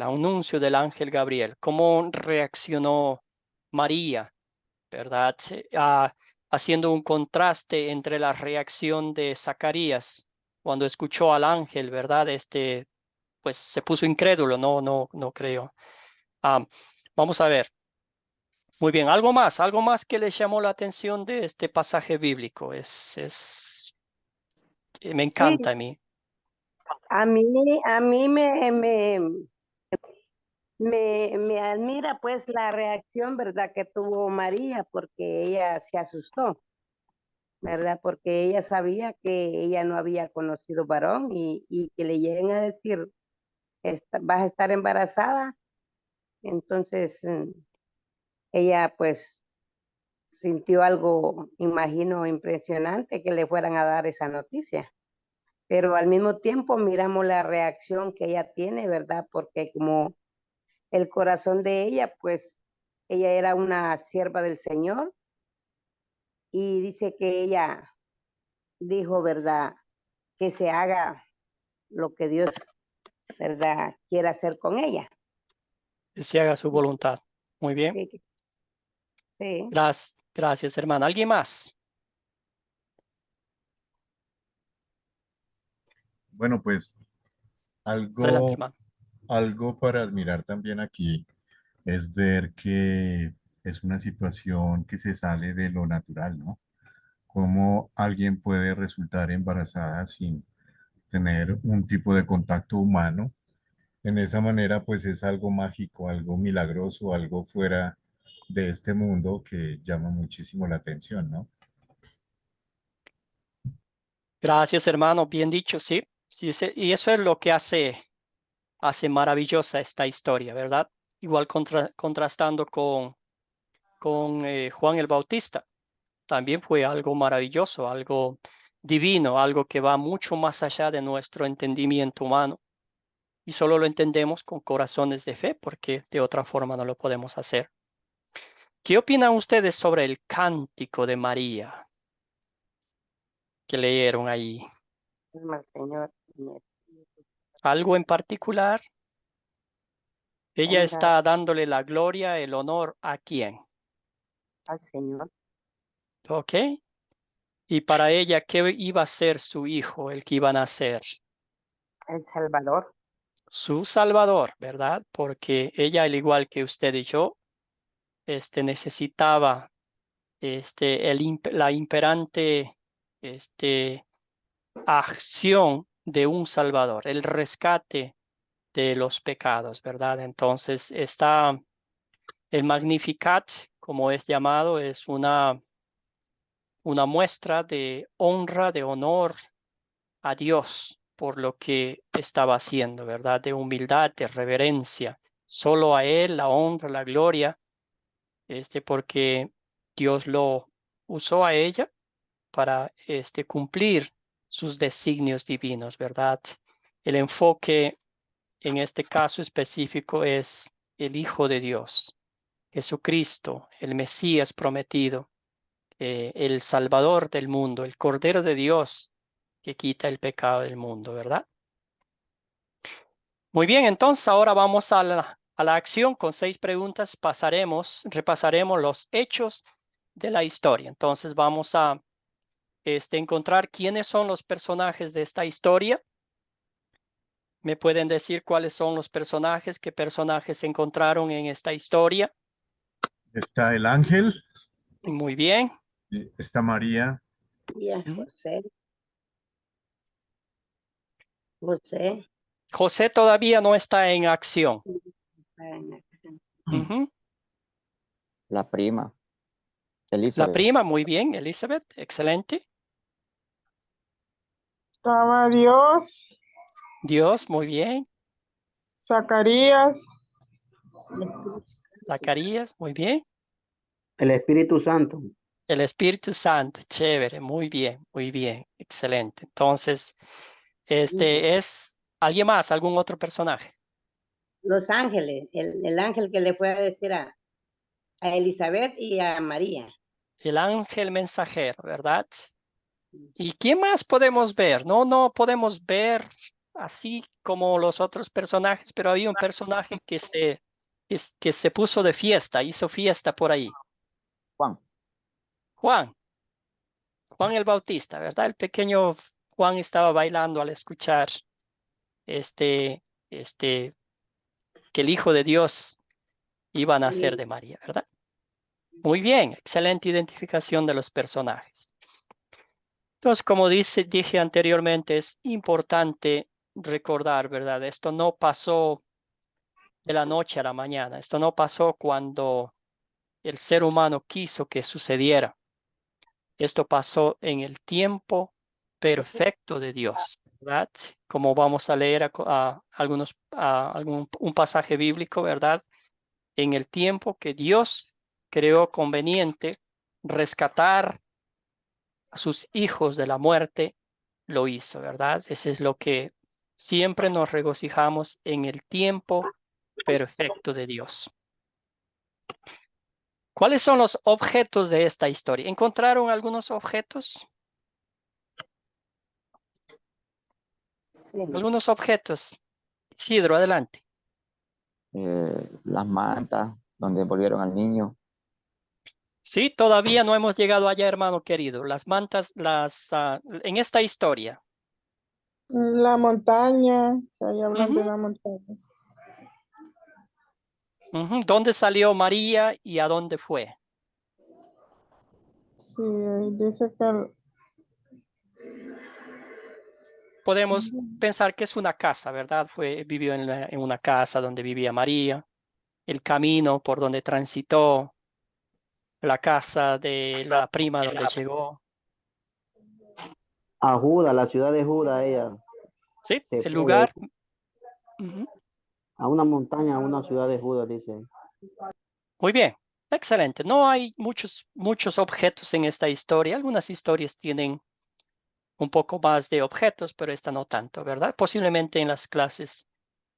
del ángel Gabriel, cómo reaccionó María, ¿verdad? Haciendo un contraste entre la reacción de Zacarías cuando escuchó al ángel, ¿verdad? Pues se puso incrédulo, no creo. Ah, vamos a ver. Muy bien, algo más que les llamó la atención de este pasaje bíblico. Me Sí, encanta a mí. a mí me admira pues la reacción, ¿verdad?, que tuvo María, porque ella se asustó. ¿verdad? Porque ella sabía que ella no había conocido varón y que le lleguen a decir, vas a estar embarazada. Entonces, ella pues sintió algo, imagino, impresionante que le fueran a dar esa noticia. Pero al mismo tiempo miramos la reacción que ella tiene, ¿verdad? Porque como el corazón de ella, pues ella era una sierva del Señor y dice que ella dijo, ¿verdad? Que se haga lo que Dios, ¿verdad? Quiera hacer con ella. Que se haga su voluntad. Muy bien. Sí, sí. Gracias, hermano. ¿Alguien más? Bueno, pues Adelante, algo, hermano. algo para admirar también aquí es ver que es una situación que se sale de lo natural, ¿no? Cómo alguien puede resultar embarazada sin tener un tipo de contacto humano. En esa manera, pues es algo mágico, algo milagroso, algo fuera de este mundo que llama muchísimo la atención, ¿no? Gracias, hermano. Bien dicho, sí. Sí, y eso es lo que hace maravillosa esta historia, ¿verdad? Igual contrastando con Juan el Bautista. También fue algo maravilloso, algo divino, algo que va mucho más allá de nuestro entendimiento humano. Y solo lo entendemos con corazones de fe, porque de otra forma no lo podemos hacer. ¿Qué opinan ustedes sobre el cántico de María que leyeron ahí? Al Señor, ¿Algo en particular? Ella honra está dándole la gloria, el honor a quién. al Señor, ¿Ok? Y para ella, ¿qué iba a ser su hijo, el que iba a nacer? el Salvador. Su Salvador, ¿verdad? Porque ella, al igual que usted y yo, necesitaba la imperante acción de un Salvador, el rescate de los pecados, ¿verdad? Entonces está el Magnificat, como es llamado, es una muestra de honra, de honor a Dios por lo que estaba haciendo, ¿verdad? De humildad, de reverencia. Solo a Él la honra, la gloria, porque Dios lo usó a ella para cumplir sus designios divinos, ¿verdad? El enfoque en este caso específico es el Hijo de Dios, Jesucristo, el Mesías prometido, el Salvador del mundo, el Cordero de Dios que quita el pecado del mundo, ¿verdad? Muy bien, entonces ahora vamos a la acción con 6 preguntas. Repasaremos los hechos de la historia. Entonces vamos a encontrar quiénes son los personajes de esta historia. ¿Me pueden decir cuáles son los personajes? ¿Qué personajes se encontraron en esta historia? Está el ángel, Muy bien. está María, Y a ¿Mm? José, José, José todavía no está en acción. está en acción. Ujú. La prima, La Elizabeth. prima, muy bien, Elizabeth, excelente. Estaba Dios, Dios, muy bien. Zacarías, El Espíritu Santo, Zacarías, muy bien. El Espíritu Santo. El Espíritu Santo, chévere, muy bien, excelente. Entonces, es alguien más, algún otro personaje. los ángeles, el ángel que le fue a decir a Elizabeth y a María. El ángel mensajero, ¿verdad? ¿Y quién más podemos ver? No podemos ver así como los otros personajes, pero había un personaje que se puso de fiesta, hizo fiesta por ahí. Juan. Juan el Bautista, ¿verdad? El pequeño Juan estaba bailando al escuchar este, este, que el Hijo de Dios iba a nacer de María, ¿verdad? Muy bien, excelente identificación de los personajes. Entonces, como dije anteriormente, es importante recordar, ¿verdad? Esto no pasó de la noche a la mañana. Esto no pasó cuando el ser humano quiso que sucediera. Esto pasó en el tiempo perfecto de Dios, ¿verdad? Como vamos a leer un pasaje bíblico, ¿verdad? En el tiempo que Dios creó conveniente rescatar a sus hijos de la muerte, lo hizo, ¿verdad? Eso es lo que siempre nos regocijamos en el tiempo perfecto de Dios. ¿Cuáles son los objetos de esta historia? ¿Encontraron algunos objetos? Sí. Algunos objetos. Isidro, adelante. Las mantas donde envolvieron al niño. Sí, todavía no hemos llegado allá, hermano querido. Las mantas, en esta historia. La montaña, ahí hablan de la montaña. ¿Dónde salió María y a dónde fue? Sí, dice que Podemos pensar que es una casa, ¿verdad? Vivió en una casa donde vivía María. El camino por donde transitó, la casa de la prima donde llegó. A Judá, la ciudad de Judá, ella Sí, se el fue de lugar. a una montaña, a una ciudad de Judá, dice. Muy bien, excelente. No hay muchos objetos en esta historia. Algunas historias tienen un poco más de objetos, pero esta no tanto, ¿verdad? Posiblemente en las clases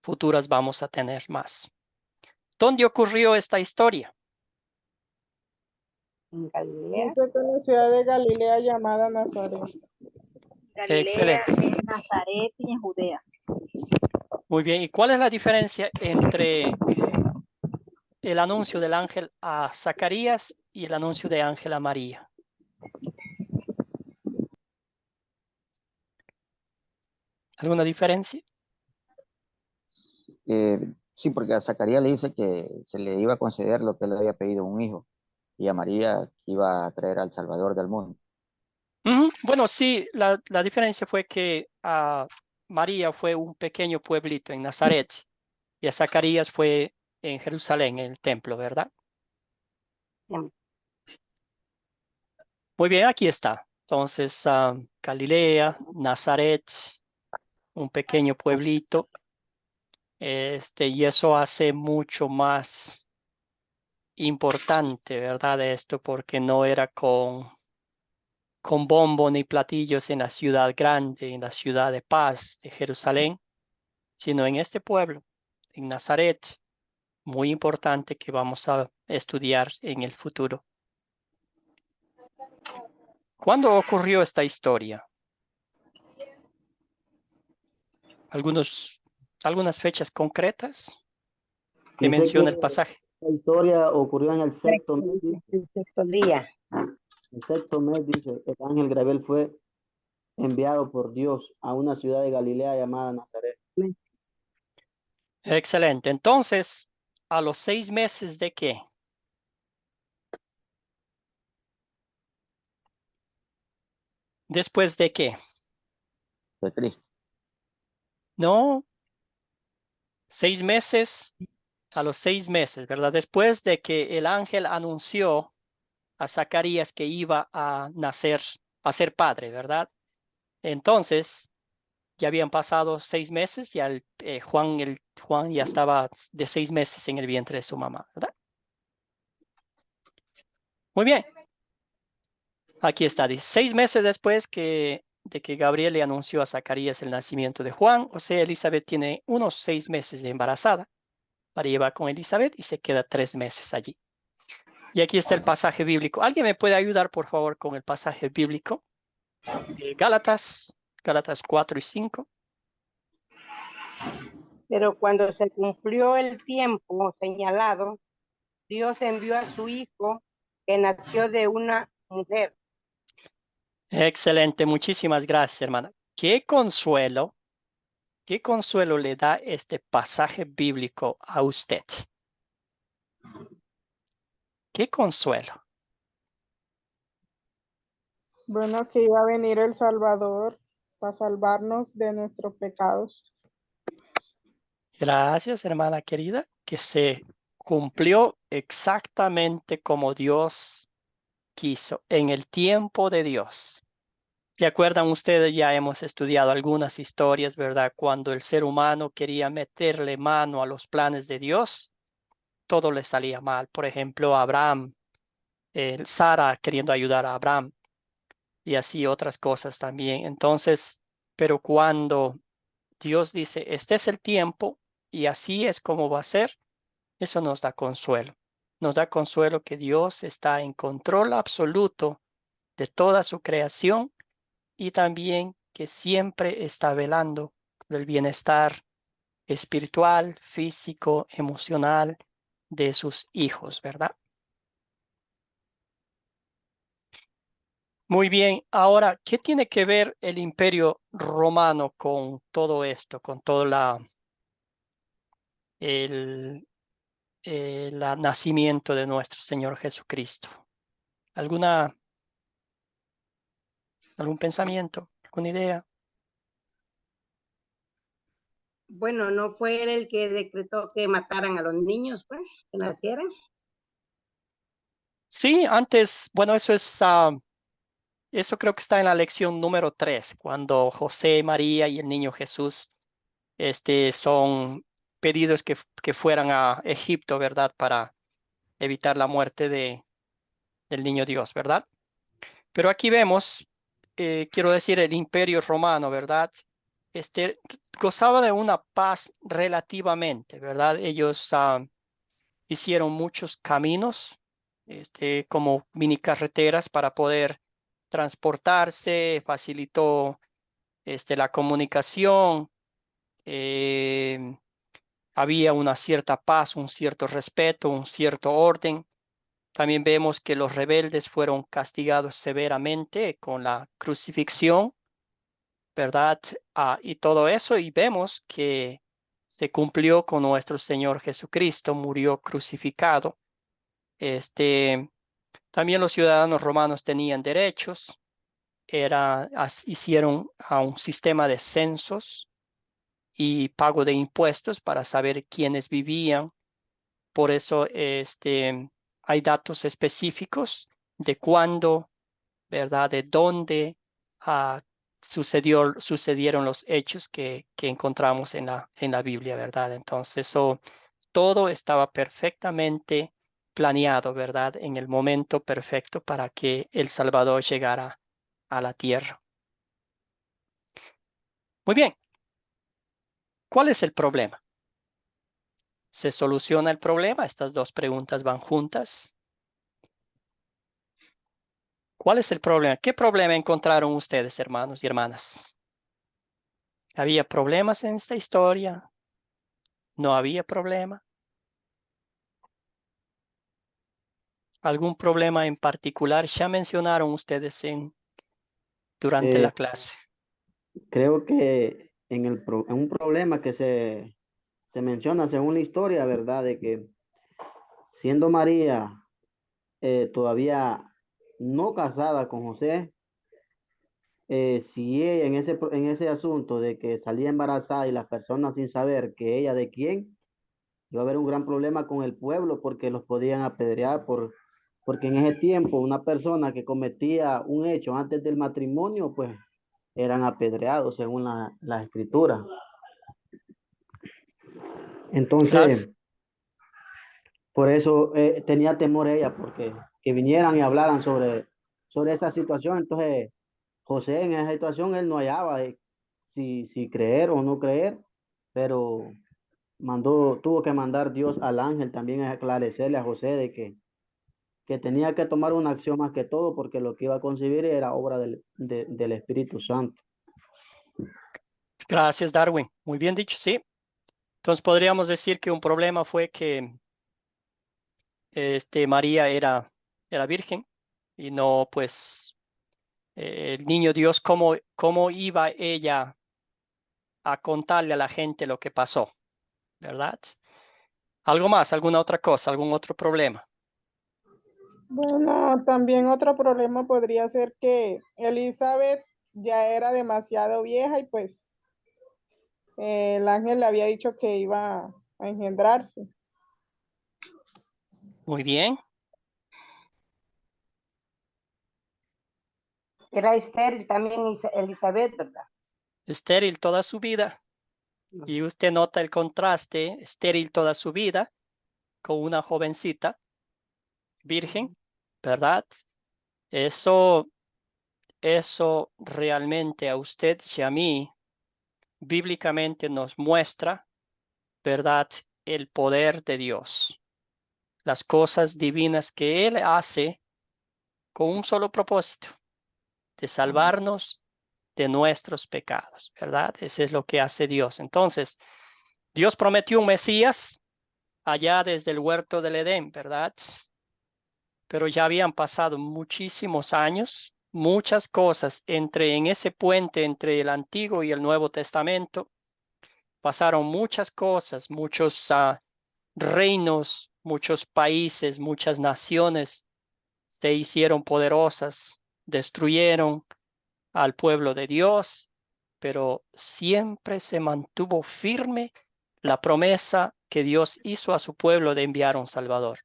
futuras vamos a tener más. ¿Dónde ocurrió esta historia? En Galilea. dice que en la ciudad de Galilea llamada Nazaret. Galilea, Excelente. en Nazaret y en Judea. Muy bien. ¿Y cuál es la diferencia entre el anuncio del ángel a Zacarías y el anuncio de ángel a María? ¿Alguna diferencia? Sí, porque a Zacarías le dice que se le iba a conceder lo que le había pedido un hijo, y a María que iba a traer al Salvador del mundo. Bueno, sí, la diferencia fue que María fue un pequeño pueblito en Nazaret y a Zacarías fue en Jerusalén, en el templo, ¿verdad? Muy bien, aquí está. Entonces, Galilea, Nazaret, un pequeño pueblito, y eso hace mucho más importante, ¿verdad? Esto porque no era con bombo ni platillos en la ciudad grande, en la ciudad de paz de Jerusalén, sino en este pueblo, en Nazaret, muy importante que vamos a estudiar en el futuro. ¿Cuándo ocurrió esta historia? Algunas fechas concretas que Dice que menciona el pasaje. la historia ocurrió en el sexto mes, El sexto día. el sexto mes, dice, el ángel Gabriel fue enviado por Dios a una ciudad de Galilea llamada Nazaret. Excelente. Entonces, ¿a los 6 meses de qué? ¿Después de qué? De Cristo. No, 6 meses, a los 6 meses, ¿verdad? Después de que el ángel anunció a Zacarías que iba a nacer, a ser padre, ¿verdad? Entonces, ya habían pasado 6 meses, ya Juan ya estaba de 6 meses en el vientre de su mamá, ¿verdad? Muy bien. Aquí está, dice, 6 meses después de que Gabriel le anunció a Zacarías el nacimiento de Juan, o sea, Elizabeth tiene unos 6 meses de embarazada para llevar con Elizabeth y se queda 3 meses allí. Y aquí está el pasaje bíblico. ¿Alguien me puede ayudar, por favor, con el pasaje bíblico? Gálatas 4 y 5. Pero cuando se cumplió el tiempo señalado, Dios envió a su hijo que nació de una mujer. Excelente, muchísimas gracias, hermana. Qué consuelo le da este pasaje bíblico a usted. Qué consuelo. Bueno, que iba a venir el Salvador para salvarnos de nuestros pecados. Gracias, hermana querida, que se cumplió exactamente como Dios quiso, en el tiempo de Dios. ¿Se acuerdan ustedes? Ya hemos estudiado algunas historias, ¿verdad? Cuando el ser humano quería meterle mano a los planes de Dios, todo le salía mal. Por ejemplo, Abraham, Sara queriendo ayudar a Abraham y así otras cosas también. Entonces, pero cuando Dios dice, este es el tiempo y así es como va a ser, eso nos da consuelo. Nos da consuelo que Dios está en control absoluto de toda su creación y también que siempre está velando por el bienestar espiritual, físico, emocional de sus hijos, ¿verdad? Muy bien, ahora, ¿qué tiene que ver el Imperio Romano con todo esto, con todo el nacimiento de nuestro Señor Jesucristo? ¿Algún pensamiento? ¿Alguna idea? Bueno, ¿no fue él el que decretó que mataran a los niños, pues, que nacieran? Sí, antes, bueno, eso creo que está en la lección número 3, cuando José, María y el niño Jesús son pedidos que fueran a Egipto, ¿verdad? Para evitar la muerte del niño Dios, ¿verdad? Pero aquí vemos, quiero decir, el Imperio Romano, ¿verdad? Este gozaba de una paz relativamente, ¿verdad? Ellos hicieron muchos caminos, como mini carreteras para poder transportarse, facilitó la comunicación, eh, había una cierta paz, un cierto respeto, un cierto orden. También vemos que los rebeldes fueron castigados severamente con la crucifixión, ¿verdad? Y todo eso, y vemos que se cumplió con nuestro Señor Jesucristo, murió crucificado. También los ciudadanos romanos tenían derechos, hicieron a un sistema de censos y pago de impuestos para saber quiénes vivían. Por eso hay datos específicos de cuándo, ¿verdad? De dónde sucedieron los hechos que encontramos en la Biblia, ¿verdad? Entonces, todo estaba perfectamente planeado, ¿verdad? En el momento perfecto para que el Salvador llegara a la tierra. Muy bien. ¿Cuál es el problema? ¿Se soluciona el problema? Estas dos preguntas van juntas. ¿Cuál es el problema? ¿Qué problema encontraron ustedes, hermanos y hermanas? ¿Había problemas en esta historia? ¿No había problema? ¿Algún problema en particular? Ya mencionaron ustedes durante la Eh, clase. creo que en un problema que se menciona según la historia, ¿verdad? De que siendo María todavía no casada con José, si ella en ese asunto de que salía embarazada y las personas sin saber que ella de quién, iba a haber un gran problema con el pueblo porque los podían apedrear porque en ese tiempo una persona que cometía un hecho antes del matrimonio, pues eran apedreados según la escritura. Gracias. Entonces, por eso tenía temor ella, porque que vinieran y hablaran sobre esa situación. Entonces, José en esa situación, él no hallaba si creer o no creer, pero tuvo que mandar Dios al ángel también a esclarecerle a José de que tenía que tomar una acción más que todo, porque lo que iba a concebir era obra del Espíritu Santo. Gracias, Darwin. Muy bien dicho, sí. Entonces podríamos decir que un problema fue que María era virgen y no, pues, el niño Dios, ¿cómo iba ella a contarle a la gente lo que pasó, ¿verdad? ¿Algo más? ¿Alguna otra cosa? ¿Algún otro problema? Bueno, también otro problema podría ser que Elizabeth ya era demasiado vieja y pues el ángel le había dicho que iba a engendrarse. Muy bien. Era estéril también Elizabeth, ¿verdad? Estéril toda su vida. Y usted nota el contraste, estéril toda su vida, con una jovencita virgen, ¿verdad? Eso realmente a usted y a mí, bíblicamente nos muestra, ¿verdad? El poder de Dios, las cosas divinas que Él hace con un solo propósito, de salvarnos de nuestros pecados, ¿verdad? Eso es lo que hace Dios. Entonces, Dios prometió un Mesías allá desde el huerto del Edén, ¿verdad? Pero ya habían pasado muchísimos años, muchas cosas en ese puente entre el Antiguo y el Nuevo Testamento. Pasaron muchas cosas, muchos reinos, muchos países, muchas naciones se hicieron poderosas, destruyeron al pueblo de Dios, pero siempre se mantuvo firme la promesa que Dios hizo a su pueblo de enviar un Salvador.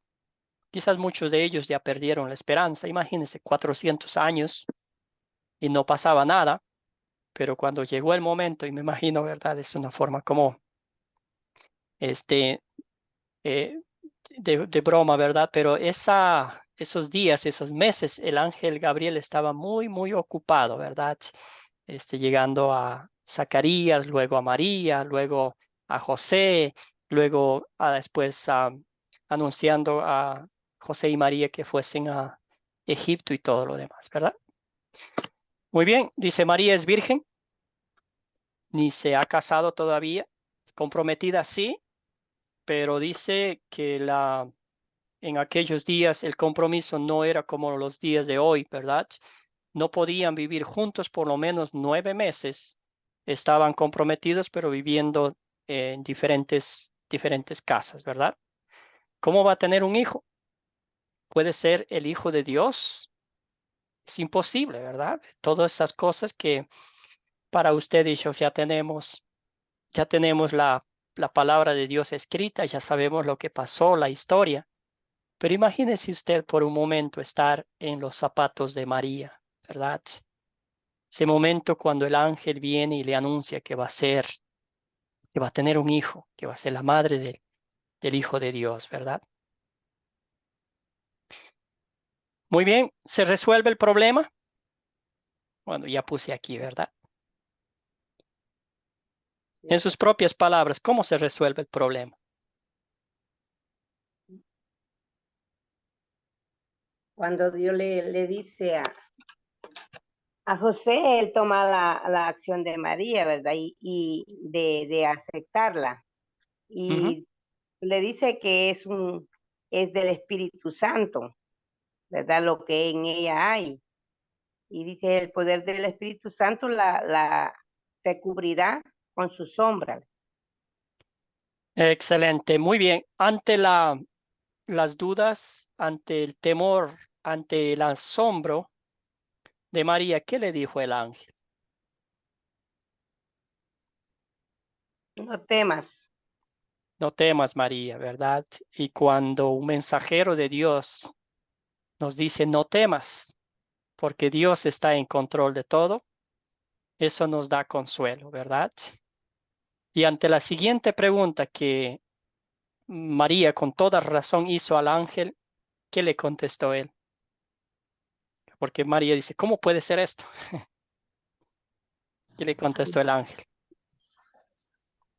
Quizás muchos de ellos ya perdieron la esperanza. Imagínense, 400 años y no pasaba nada, pero cuando llegó el momento, y me imagino, ¿verdad? Es una forma como este, eh, de broma, ¿verdad? Pero esos días, esos meses, el ángel Gabriel estaba muy, muy ocupado, ¿verdad? Llegando a Zacarías, luego a María, luego a José, luego después anunciando a José y María que fuesen a Egipto y todo lo demás, ¿verdad? Muy bien, dice María es virgen, ni se ha casado todavía, comprometida sí, pero dice que en aquellos días el compromiso no era como los días de hoy, ¿verdad? No podían vivir juntos por lo menos 9 meses. Estaban comprometidos, pero viviendo en diferentes casas, ¿verdad? ¿Cómo va a tener un hijo? ¿Puede ser el hijo de Dios? Es imposible, ¿verdad? Todas esas cosas que para usted y yo ya tenemos la palabra de Dios escrita, ya sabemos lo que pasó, la historia. Pero imagínese usted por un momento estar en los zapatos de María, ¿verdad? Ese momento cuando el ángel viene y le anuncia que va a tener un hijo, que va a ser la madre del Hijo de Dios, ¿verdad? Muy bien, ¿se resuelve el problema? Bueno, ya puse aquí, ¿verdad? En sus propias palabras, ¿cómo se resuelve el problema? Cuando Dios le dice a José, él toma la acción de María, ¿verdad? Y de aceptarla. Y le dice que es del Espíritu Santo, ¿verdad? Lo que en ella hay. Y dice, el poder del Espíritu Santo te cubrirá con su sombra. Excelente, muy bien. Ante las dudas, ante el temor, ante el asombro de María, ¿qué le dijo el ángel? No temas. No temas, María, ¿verdad? Y cuando un mensajero de Dios nos dice no temas, porque Dios está en control de todo, eso nos da consuelo, ¿verdad? Y ante la siguiente pregunta que María con toda razón hizo al ángel, ¿qué le contestó él? Porque María dice, ¿cómo puede ser esto? ¿Qué le contestó el ángel?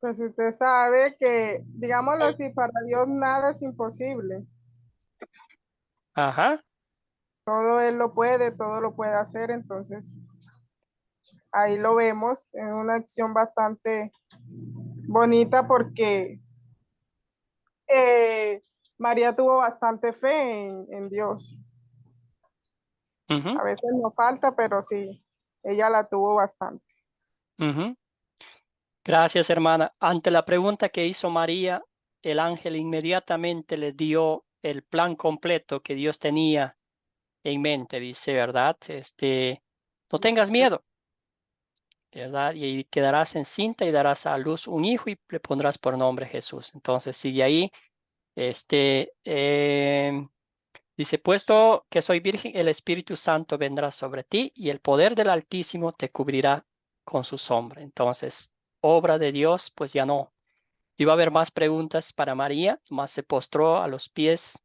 Pues usted sabe que, digámoslo así, para Dios nada es imposible. Ajá. Todo Él lo puede, todo lo puede hacer, entonces ahí lo vemos en una acción bastante bonita porque María tuvo bastante fe en Dios. Uh-huh. A veces nos falta, pero sí, ella la tuvo bastante. Uh-huh. Gracias, hermana. Ante la pregunta que hizo María, el ángel inmediatamente le dio el plan completo que Dios tenía en mente, dice, ¿verdad? No tengas miedo, ¿verdad? Y quedarás encinta y darás a luz un hijo y le pondrás por nombre Jesús. Entonces, sigue ahí, Dice, puesto que soy virgen, el Espíritu Santo vendrá sobre ti y el poder del Altísimo te cubrirá con su sombra. Entonces, obra de Dios, pues ya no. Iba a haber más preguntas para María, más se postró a los pies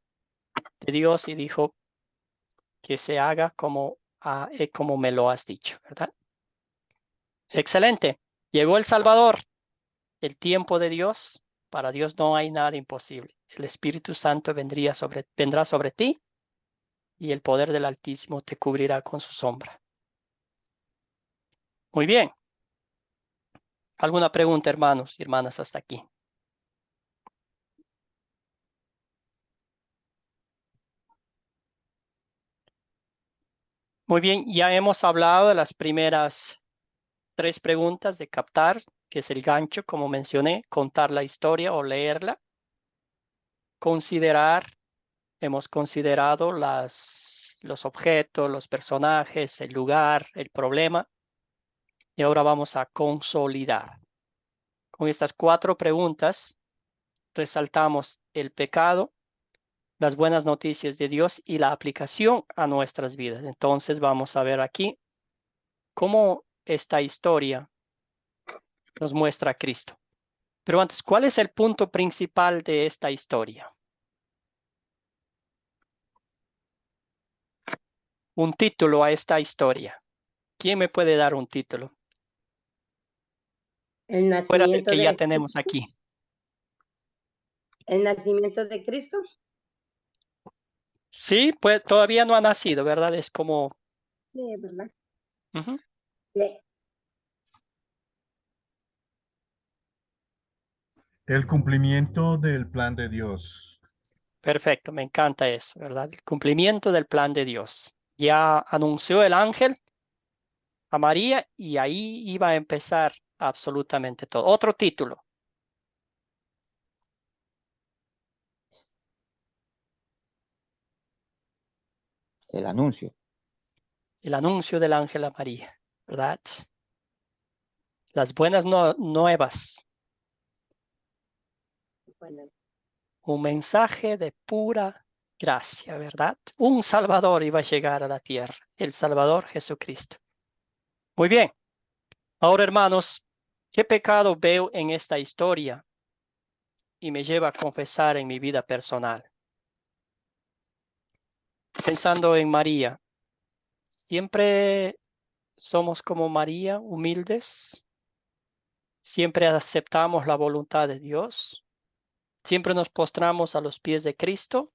de Dios y dijo que se haga como me lo has dicho, ¿verdad? Excelente. Llegó el Salvador, el tiempo de Dios. Para Dios no hay nada imposible. El Espíritu Santo vendrá sobre ti y el poder del Altísimo te cubrirá con su sombra. Muy bien. ¿Alguna pregunta, hermanos y hermanas, hasta aquí? Muy bien, ya hemos hablado de las primeras 3 preguntas de captar, que es el gancho, como mencioné, contar la historia o leerla. Considerar, hemos considerado los objetos, los personajes, el lugar, el problema. Y ahora vamos a consolidar. Con estas 4 preguntas, resaltamos el pecado, las buenas noticias de Dios y la aplicación a nuestras vidas. Entonces vamos a ver aquí cómo esta historia nos muestra a Cristo. Pero antes, ¿cuál es el punto principal de esta historia? Un título a esta historia. ¿Quién me puede dar un título? El Fuera del nacimiento que ya de tenemos aquí. el nacimiento de Cristo. Sí, pues todavía no ha nacido, ¿verdad? Es como... Sí, ¿verdad? Ujú. Sí. El cumplimiento del plan de Dios. Perfecto, me encanta eso, ¿verdad? El cumplimiento del plan de Dios. Ya anunció el ángel a María y ahí iba a empezar absolutamente todo. Otro título, El anuncio. el anuncio del ángel a María, ¿verdad? Las buenas nuevas, Bueno, un mensaje de pura gracia, ¿verdad? Un Salvador iba a llegar a la tierra, el Salvador Jesucristo. Muy bien, ahora hermanos, ¿qué pecado veo en esta historia y me lleva a confesar en mi vida personal? Pensando en María, siempre somos como María, humildes, siempre aceptamos la voluntad de Dios, siempre nos postramos a los pies de Cristo,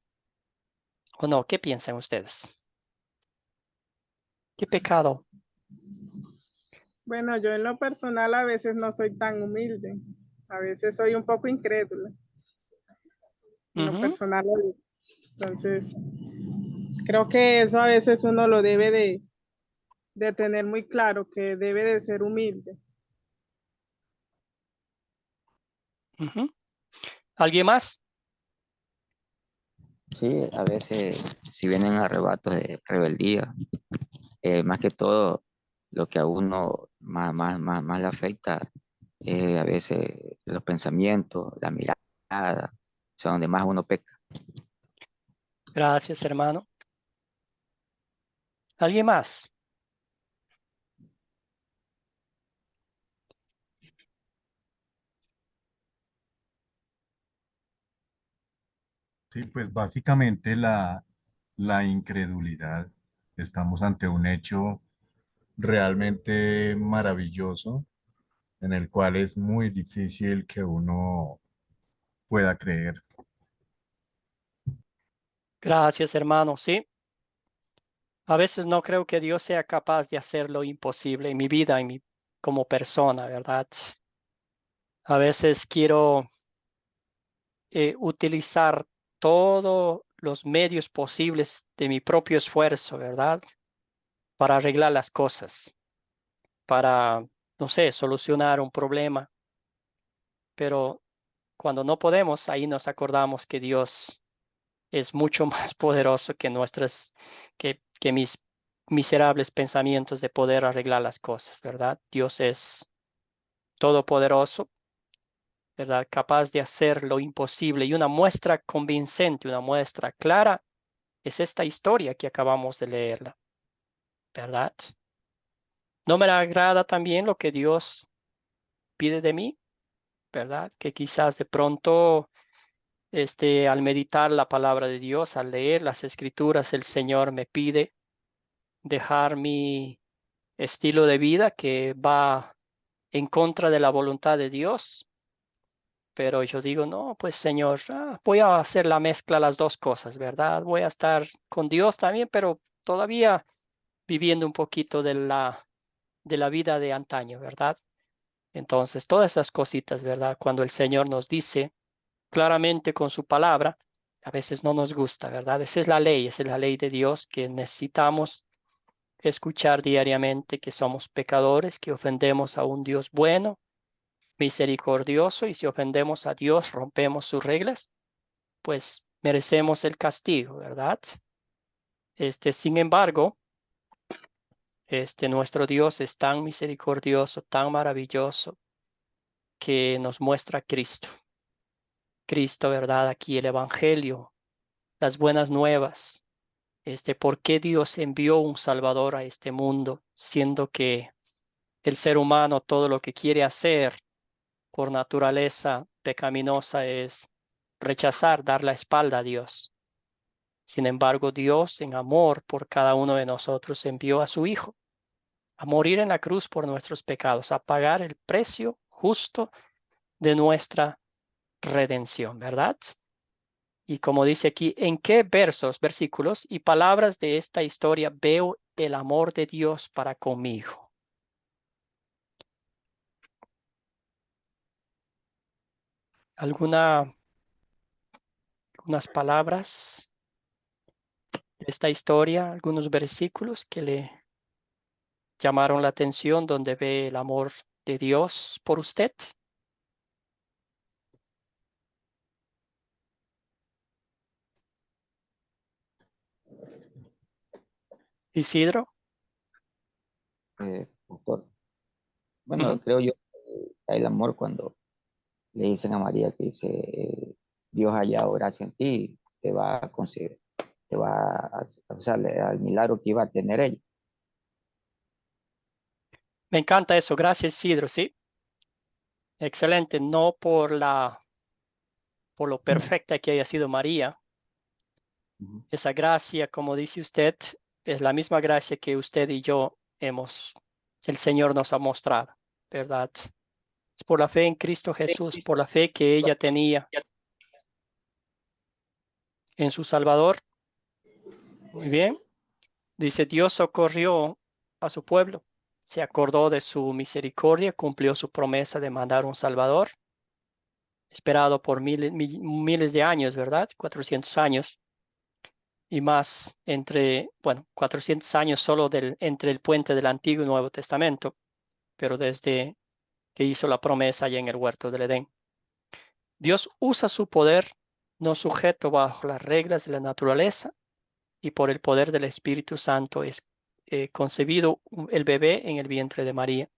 ¿o no? ¿Qué piensan ustedes? ¿Qué pecado? Bueno, yo en lo personal a veces no soy tan humilde, a veces soy un poco incrédula. En lo Ujú. personal, lo digo. Entonces, creo que eso a veces uno lo debe de tener muy claro, que debe de ser humilde. Ujú. ¿Alguien más? Sí, a veces si vienen arrebatos de rebeldía, más que todo lo que a uno más le afecta, a veces los pensamientos, la mirada, son donde más uno peca. Gracias, hermano. ¿Alguien más? Sí, pues básicamente la incredulidad. Estamos ante un hecho realmente maravilloso en el cual es muy difícil que uno pueda creer. Gracias, hermano. Sí, a veces no creo que Dios sea capaz de hacer lo imposible en mi vida, como persona, ¿verdad? A veces quiero utilizar todos los medios posibles de mi propio esfuerzo, ¿verdad? Para arreglar las cosas, para, no sé, solucionar un problema. Pero cuando no podemos, ahí nos acordamos que Dios es mucho más poderoso que que mis miserables pensamientos de poder arreglar las cosas, ¿verdad? Dios es todopoderoso, ¿verdad? Capaz de hacer lo imposible y una muestra convincente, una muestra clara es esta historia que acabamos de leerla, ¿verdad? No me agrada también lo que Dios pide de mí, ¿verdad? Que quizás de pronto, al meditar la palabra de Dios, al leer las escrituras, el Señor me pide dejar mi estilo de vida que va en contra de la voluntad de Dios. Pero yo digo, no, pues Señor, voy a hacer la mezcla, las dos cosas, ¿verdad? Voy a estar con Dios también, pero todavía viviendo un poquito de la vida de antaño, ¿verdad? Entonces, todas esas cositas, ¿verdad? Cuando el Señor nos dice claramente con su palabra, a veces no nos gusta, ¿verdad? Esa es la ley de Dios que necesitamos escuchar diariamente, que somos pecadores, que ofendemos a un Dios bueno, misericordioso, y si ofendemos a Dios, rompemos sus reglas, pues merecemos el castigo, ¿verdad? Sin embargo, nuestro Dios es tan misericordioso, tan maravilloso, que nos muestra a Cristo. Cristo, ¿verdad? Aquí el Evangelio, las buenas nuevas, por qué Dios envió un Salvador a este mundo, siendo que el ser humano todo lo que quiere hacer por naturaleza pecaminosa es rechazar, dar la espalda a Dios. Sin embargo, Dios en amor por cada uno de nosotros envió a su Hijo a morir en la cruz por nuestros pecados, a pagar el precio justo de nuestra redención, ¿verdad? Y como dice aquí, ¿en qué versículos y palabras de esta historia veo el amor de Dios para conmigo? Algunas palabras de esta historia, algunos versículos que le llamaron la atención donde ve el amor de Dios por usted. Isidro. Pastor, bueno, creo yo el amor cuando le dicen a María que dice, Dios ha hallado gracia en ti, te va a conceder, te va a, o sea, al milagro que iba a tener ella. Me encanta eso, gracias Isidro, sí. Excelente, no por lo perfecta que haya sido María. Esa gracia, como dice usted, es la misma gracia que usted y yo el Señor nos ha mostrado, ¿verdad? Es por la fe en Cristo Jesús, por la fe que ella tenía en su Salvador. Muy bien. Dice, Dios socorrió a su pueblo, se acordó de su misericordia, cumplió su promesa de mandar un Salvador, esperado por miles de años, ¿verdad? 400 años y más 400 años solo entre el puente del Antiguo y Nuevo Testamento, pero desde que hizo la promesa allá en el huerto del Edén. Dios usa su poder no sujeto bajo las reglas de la naturaleza, y por el poder del Espíritu Santo es concebido el bebé en el vientre de María.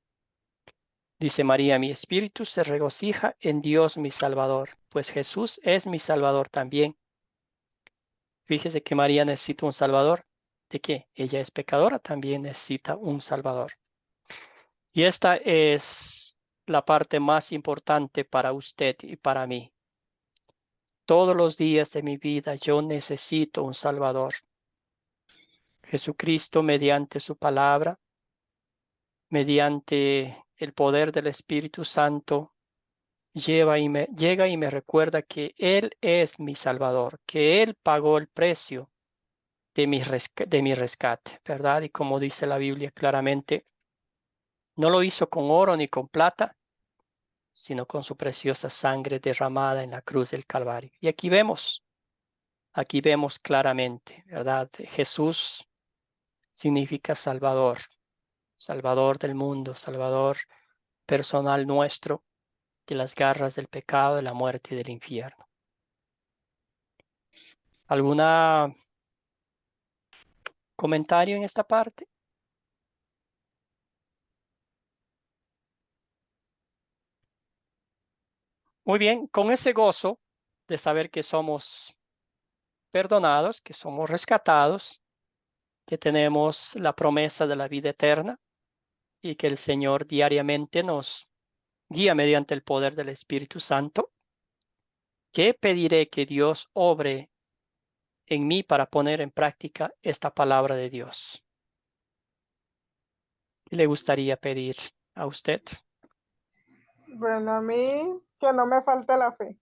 Dice María, mi espíritu se regocija en Dios mi Salvador, pues Jesús es mi Salvador también. Fíjese que María necesita un Salvador. ¿De qué? Ella es pecadora, también necesita un Salvador. Y esta es la parte más importante para usted y para mí. Todos los días de mi vida yo necesito un Salvador. Jesucristo, mediante su palabra, mediante el poder del Espíritu Santo, llega y me recuerda que Él es mi Salvador, que Él pagó el precio de mi rescate, ¿verdad? Y como dice la Biblia claramente, no lo hizo con oro ni con plata, sino con su preciosa sangre derramada en la cruz del Calvario. Y aquí vemos claramente, ¿verdad? Jesús significa Salvador, Salvador del mundo, Salvador personal nuestro de las garras del pecado, de la muerte y del infierno. ¿Alguna comentario en esta parte? Muy bien, con ese gozo de saber que somos perdonados, que somos rescatados, que tenemos la promesa de la vida eterna y que el Señor diariamente nos guía mediante el poder del Espíritu Santo. ¿Qué pediré que Dios obre en mí para poner en práctica esta palabra de Dios? ¿Qué le gustaría pedir a usted? Bueno, a mí que no me falte la fe.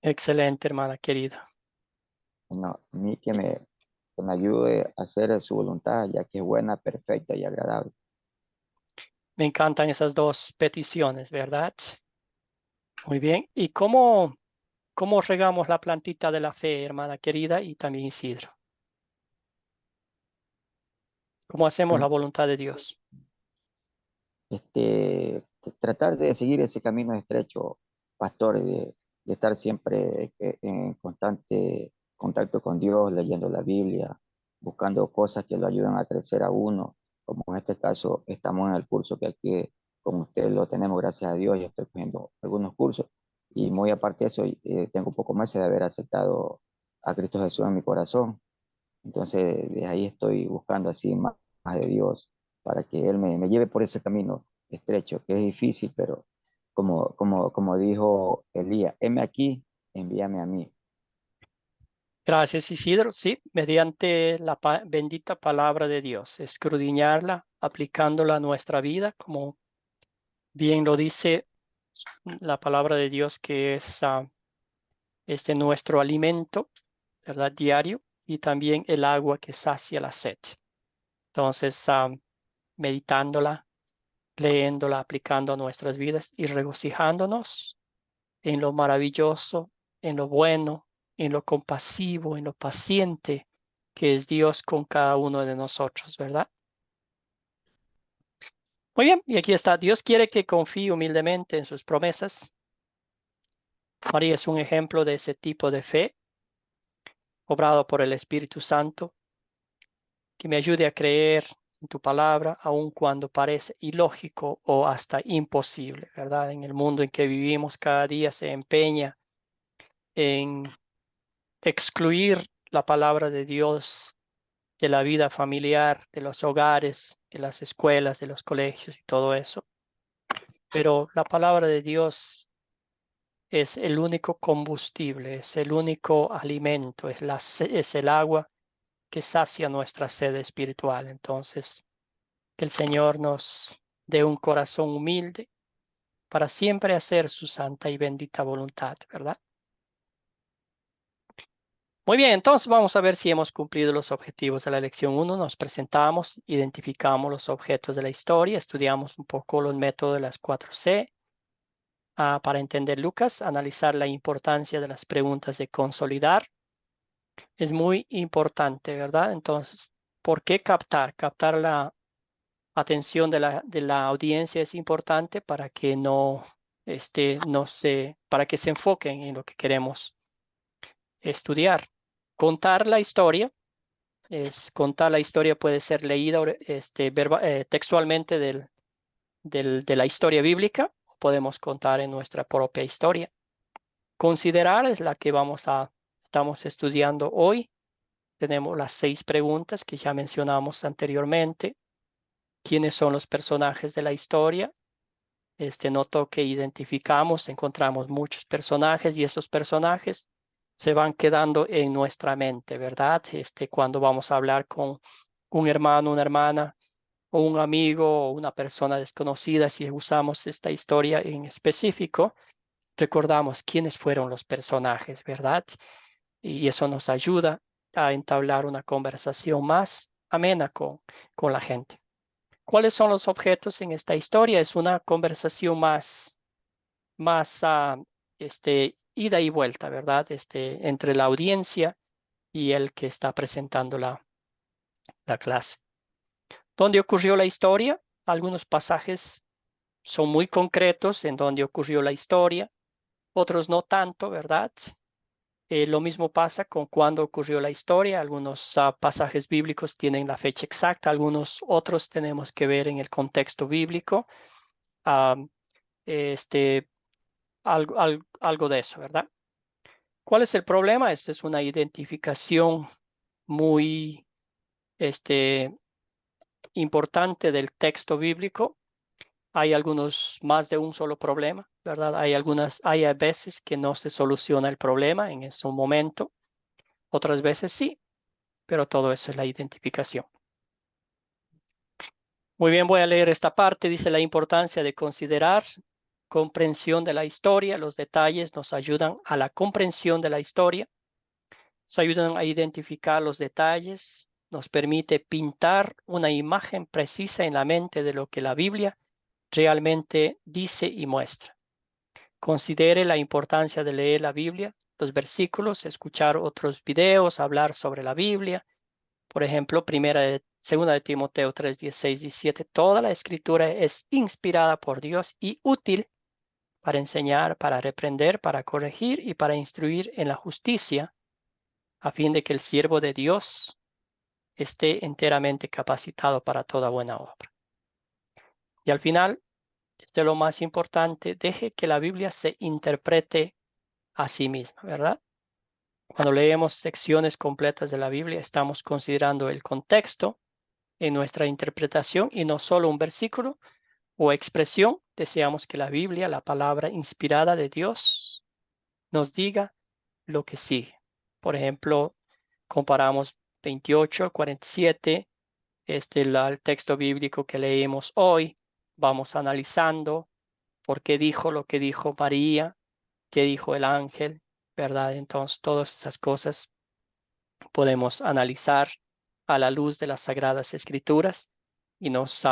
Excelente, hermana querida. No, a mí que me ayude a hacer su voluntad, ya que es buena, perfecta y agradable. Me encantan esas dos peticiones, ¿verdad? Muy bien. ¿Y cómo regamos la plantita de la fe, hermana querida, y también Isidro? ¿Cómo hacemos la voluntad de Dios? Tratar de seguir ese camino estrecho, pastor, de estar siempre en constante contacto con Dios, leyendo la Biblia, buscando cosas que lo ayudan a crecer a uno, como en este caso estamos en el curso que aquí con usted lo tenemos, gracias a Dios, yo estoy cogiendo algunos cursos, y muy aparte de eso, tengo poco más de haber aceptado a Cristo Jesús en mi corazón. Entonces, de ahí estoy buscando así más de Dios para que Él me lleve por ese camino estrecho, que es difícil, pero como dijo Elías, heme aquí, envíame a mí. Gracias, Isidro. Sí, mediante la bendita palabra de Dios, escudriñarla, aplicándola a nuestra vida, como bien lo dice la palabra de Dios, que es nuestro alimento, ¿verdad? Diario, y también el agua que sacia la sed. Entonces, meditándola, leyéndola, aplicando a nuestras vidas y regocijándonos en lo maravilloso, en lo bueno, en lo compasivo, en lo paciente que es Dios con cada uno de nosotros, ¿verdad? Muy bien, y aquí está. Dios quiere que confíe humildemente en sus promesas. María es un ejemplo de ese tipo de fe, obrado por el Espíritu Santo, que me ayude a creer en tu palabra, aun cuando parece ilógico o hasta imposible, ¿verdad? En el mundo en que vivimos, cada día se empeña en excluir la palabra de Dios de la vida familiar, de los hogares, de las escuelas, de los colegios y todo eso. Pero la palabra de Dios es el único combustible, es el único alimento, es el agua que sacia nuestra sed espiritual. Entonces, que el Señor nos dé un corazón humilde para siempre hacer su santa y bendita voluntad, ¿verdad? Muy bien, entonces vamos a ver si hemos cumplido los objetivos de la lección 1. Nos presentamos, identificamos los objetos de la historia, estudiamos un poco los métodos de las 4C. Para entender Lucas, analizar la importancia de las preguntas de consolidar. Es muy importante, ¿verdad? Entonces, ¿por qué captar? Captar la atención de la audiencia es importante para que para que se enfoquen en lo que queremos estudiar. Contar la historia. Contar la historia puede ser leída textualmente de la historia bíblica. Podemos contar en nuestra propia historia. Considerar es la que estamos estudiando hoy. Tenemos las 6 preguntas que ya mencionamos anteriormente. ¿Quiénes son los personajes de la historia? Noto que encontramos muchos personajes y esos personajes se van quedando en nuestra mente, ¿verdad? Cuando vamos a hablar con un hermano, una hermana, o un amigo, o una persona desconocida, si usamos esta historia en específico, recordamos quiénes fueron los personajes, ¿verdad? Y eso nos ayuda a entablar una conversación más amena con la gente. ¿Cuáles son los objetos en esta historia? Es una conversación más ida y vuelta, ¿verdad? Entre la audiencia y el que está presentando la clase. ¿Dónde ocurrió la historia? Algunos pasajes son muy concretos en dónde ocurrió la historia, otros no tanto, ¿verdad? Lo mismo pasa con cuándo ocurrió la historia. Algunos pasajes bíblicos tienen la fecha exacta, algunos otros tenemos que ver en el contexto bíblico. Algo de eso, ¿verdad? ¿Cuál es el problema? Esta es una identificación muy importante del texto bíblico. Hay más de un solo problema, ¿verdad? Hay a veces que no se soluciona el problema en ese momento, otras veces sí, pero todo eso es la identificación. Muy bien, voy a leer esta parte. Dice la importancia de considerar comprensión de la historia. Los detalles nos ayudan a la comprensión de la historia. Nos ayudan a identificar los detalles. Nos permite pintar una imagen precisa en la mente de lo que la Biblia realmente dice y muestra. Considere la importancia de leer la Biblia, los versículos, escuchar otros videos, hablar sobre la Biblia. Por ejemplo, segunda de Timoteo 3, 16, 17. Toda la escritura es inspirada por Dios y útil para enseñar, para reprender, para corregir y para instruir en la justicia, a fin de que el siervo de Dios esté enteramente capacitado para toda buena obra. Y al final, lo más importante, deje que la Biblia se interprete a sí misma, ¿verdad? Cuando leemos secciones completas de la Biblia, estamos considerando el contexto en nuestra interpretación y no solo un versículo o expresión. Deseamos que la Biblia, la palabra inspirada de Dios, nos diga lo que sigue. Por ejemplo, comparamos 28 al 47, el texto bíblico que leemos hoy. Vamos analizando por qué dijo lo que dijo María, qué dijo el ángel, ¿verdad? Entonces, todas esas cosas podemos analizar a la luz de las Sagradas Escrituras y nos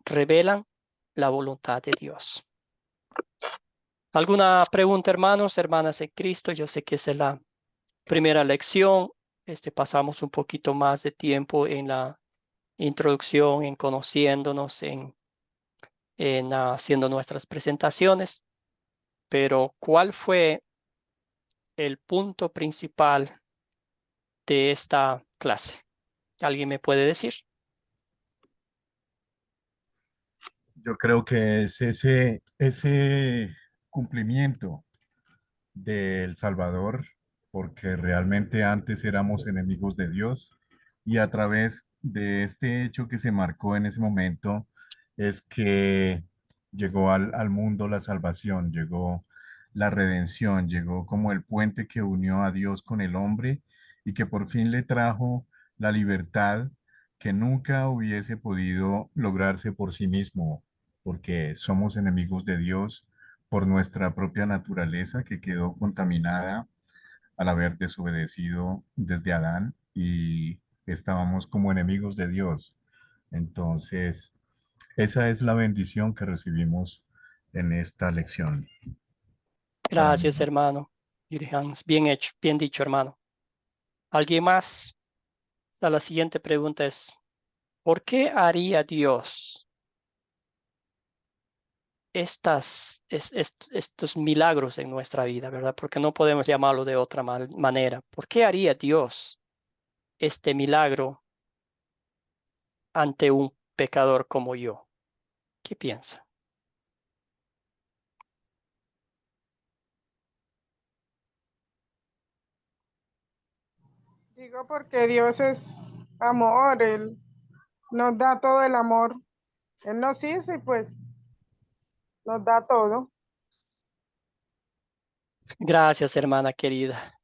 revelan la voluntad de Dios. ¿Alguna pregunta, hermanos, hermanas en Cristo? Yo sé que esa es la primera lección. Pasamos un poquito más de tiempo en la introducción, en conociéndonos, en haciendo nuestras presentaciones. Pero, ¿cuál fue el punto principal de esta clase? ¿Alguien me puede decir? Yo creo que es ese cumplimiento del Salvador, porque realmente antes éramos enemigos de Dios y a través de este hecho que se marcó en ese momento es que llegó al mundo la salvación, llegó la redención, llegó como el puente que unió a Dios con el hombre y que por fin le trajo la libertad que nunca hubiese podido lograrse por sí mismo, porque somos enemigos de Dios por nuestra propia naturaleza que quedó contaminada al haber desobedecido desde Adán y estábamos como enemigos de Dios. Entonces, esa es la bendición que recibimos en esta lección. Gracias, hermano. Hans, bien hecho, bien dicho, hermano. ¿Alguien más? La siguiente pregunta es, ¿por qué haría Dios estos milagros en nuestra vida, verdad? Porque no podemos llamarlo de otra manera. ¿Por qué haría Dios este milagro ante un pecador como yo? ¿Qué piensa? Digo porque Dios es amor, Él nos da todo el amor. Él nos hizo y pues nos da todo. Gracias, hermana querida.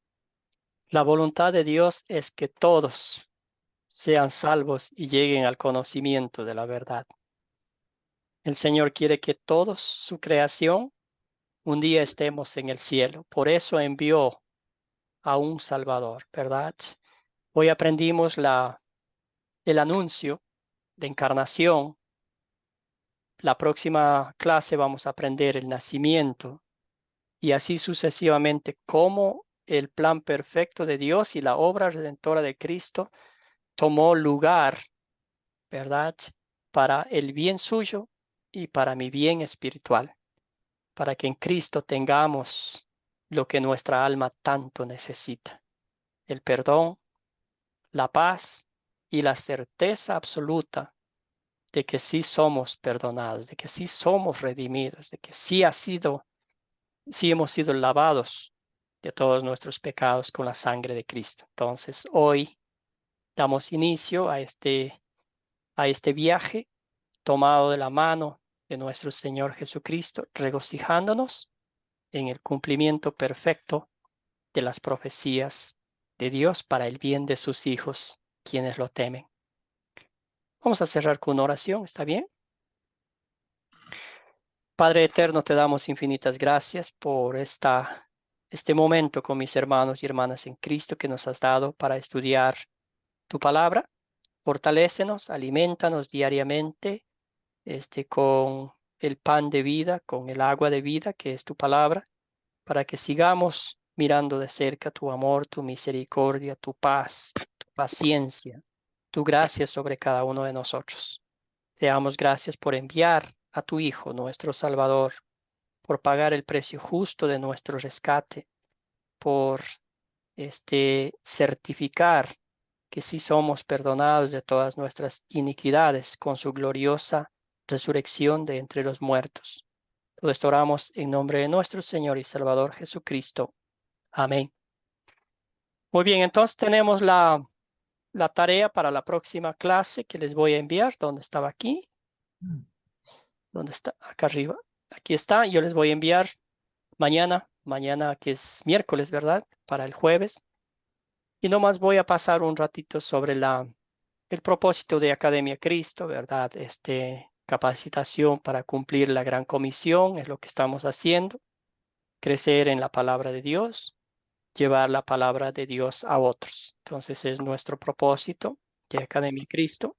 La voluntad de Dios es que todos sean salvos y lleguen al conocimiento de la verdad. El Señor quiere que todos, su creación, un día estemos en el cielo. Por eso envió a un Salvador, ¿verdad? Hoy aprendimos el anuncio de encarnación. La próxima clase vamos a aprender el nacimiento y así sucesivamente cómo el plan perfecto de Dios y la obra redentora de Cristo tomó lugar, ¿verdad? Para el bien suyo y para mi bien espiritual, para que en Cristo tengamos lo que nuestra alma tanto necesita, el perdón, la paz y la certeza absoluta de que sí somos perdonados, de que sí somos redimidos, de que sí hemos sido lavados de todos nuestros pecados con la sangre de Cristo. Entonces, hoy damos inicio a este viaje tomado de la mano de nuestro Señor Jesucristo, regocijándonos en el cumplimiento perfecto de las profecías de Dios para el bien de sus hijos, quienes lo temen. Vamos a cerrar con una oración, ¿está bien? Padre eterno, te damos infinitas gracias por este momento con mis hermanos y hermanas en Cristo que nos has dado para estudiar tu palabra. Fortalécenos, alimentanos diariamente con el pan de vida, con el agua de vida que es tu palabra, para que sigamos mirando de cerca tu amor, tu misericordia, tu paz, tu paciencia, tu gracia sobre cada uno de nosotros. Te damos gracias por enviar a tu Hijo, nuestro Salvador, por pagar el precio justo de nuestro rescate, por certificar que sí somos perdonados de todas nuestras iniquidades con su gloriosa resurrección de entre los muertos. Todo esto oramos en nombre de nuestro Señor y Salvador Jesucristo. Amén. Muy bien, entonces tenemos la tarea para la próxima clase que les voy a enviar. ¿Dónde estaba aquí? ¿Dónde está? Acá arriba. Aquí está. Yo les voy a enviar mañana que es miércoles, ¿verdad? Para el jueves. Y nomás voy a pasar un ratito sobre el propósito de Academia Cristo, ¿verdad? Capacitación para cumplir la gran comisión es lo que estamos haciendo. Crecer en la palabra de Dios, llevar la palabra de Dios a otros. Entonces es nuestro propósito de Academia Cristo.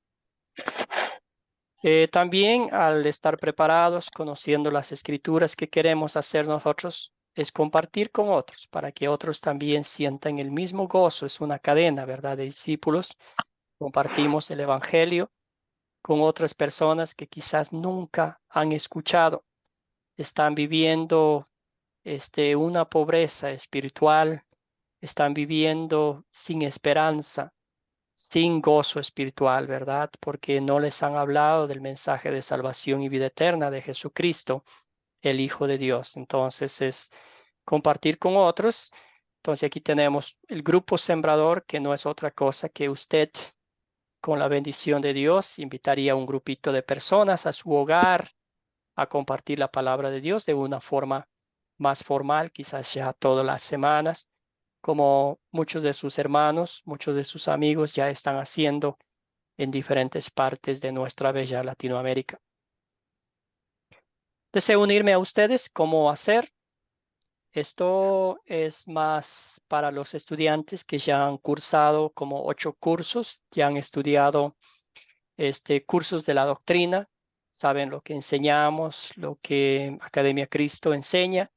También al estar preparados, conociendo las escrituras que queremos hacer nosotros, es compartir con otros para que otros también sientan el mismo gozo. Es una cadena, ¿verdad? De discípulos. Compartimos el Evangelio con otras personas que quizás nunca han escuchado. Están viviendo una pobreza espiritual, están viviendo sin esperanza, sin gozo espiritual, ¿verdad? Porque no les han hablado del mensaje de salvación y vida eterna de Jesucristo, el Hijo de Dios. Entonces es compartir con otros. Entonces aquí tenemos el grupo sembrador, que no es otra cosa que usted, con la bendición de Dios, invitaría a un grupito de personas a su hogar a compartir la palabra de Dios de una forma más formal, quizás ya todas las semanas, como muchos de sus hermanos, muchos de sus amigos ya están haciendo en diferentes partes de nuestra bella Latinoamérica. Deseo unirme a ustedes. ¿Cómo hacer? Esto es más para los estudiantes que ya han cursado como 8 cursos, ya han estudiado cursos de la doctrina, saben lo que enseñamos, lo que Academia Cristo enseña,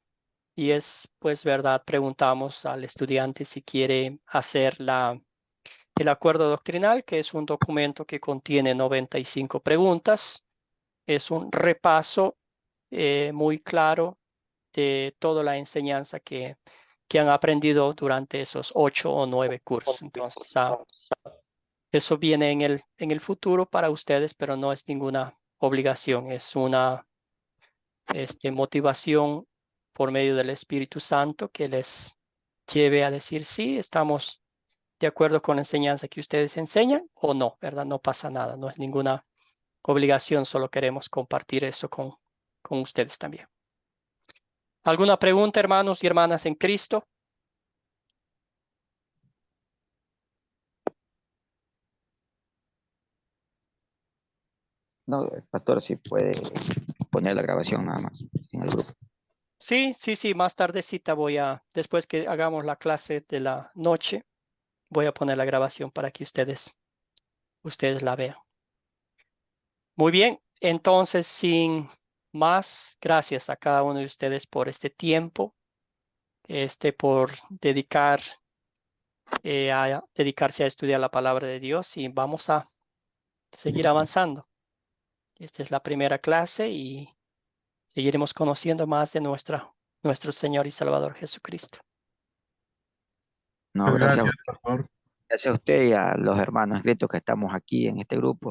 y es pues verdad, preguntamos al estudiante si quiere hacer el acuerdo doctrinal, que es un documento que contiene 95 preguntas, es un repaso muy claro de toda la enseñanza que han aprendido durante esos 8 o 9 cursos. Entonces, eso viene en el futuro para ustedes, pero no es ninguna obligación, es una motivación por medio del Espíritu Santo que les lleve a decir sí, estamos de acuerdo con la enseñanza que ustedes enseñan o no, ¿verdad? No pasa nada, no es ninguna obligación, solo queremos compartir eso con ustedes también. ¿Alguna pregunta, hermanos y hermanas en Cristo? No, pastor, si puede poner la grabación nada más en el grupo. Sí, más tardecita después que hagamos la clase de la noche, voy a poner la grabación para que ustedes la vean. Muy bien, entonces sin más, gracias a cada uno de ustedes por este tiempo, por dedicarse a estudiar la palabra de Dios, y vamos a seguir avanzando. Esta es la primera clase y seguiremos conociendo más de nuestro Señor y Salvador Jesucristo. No, Muchas gracias. gracias, pastor. Gracias a usted y a los hermanos inscritos que estamos aquí en este grupo.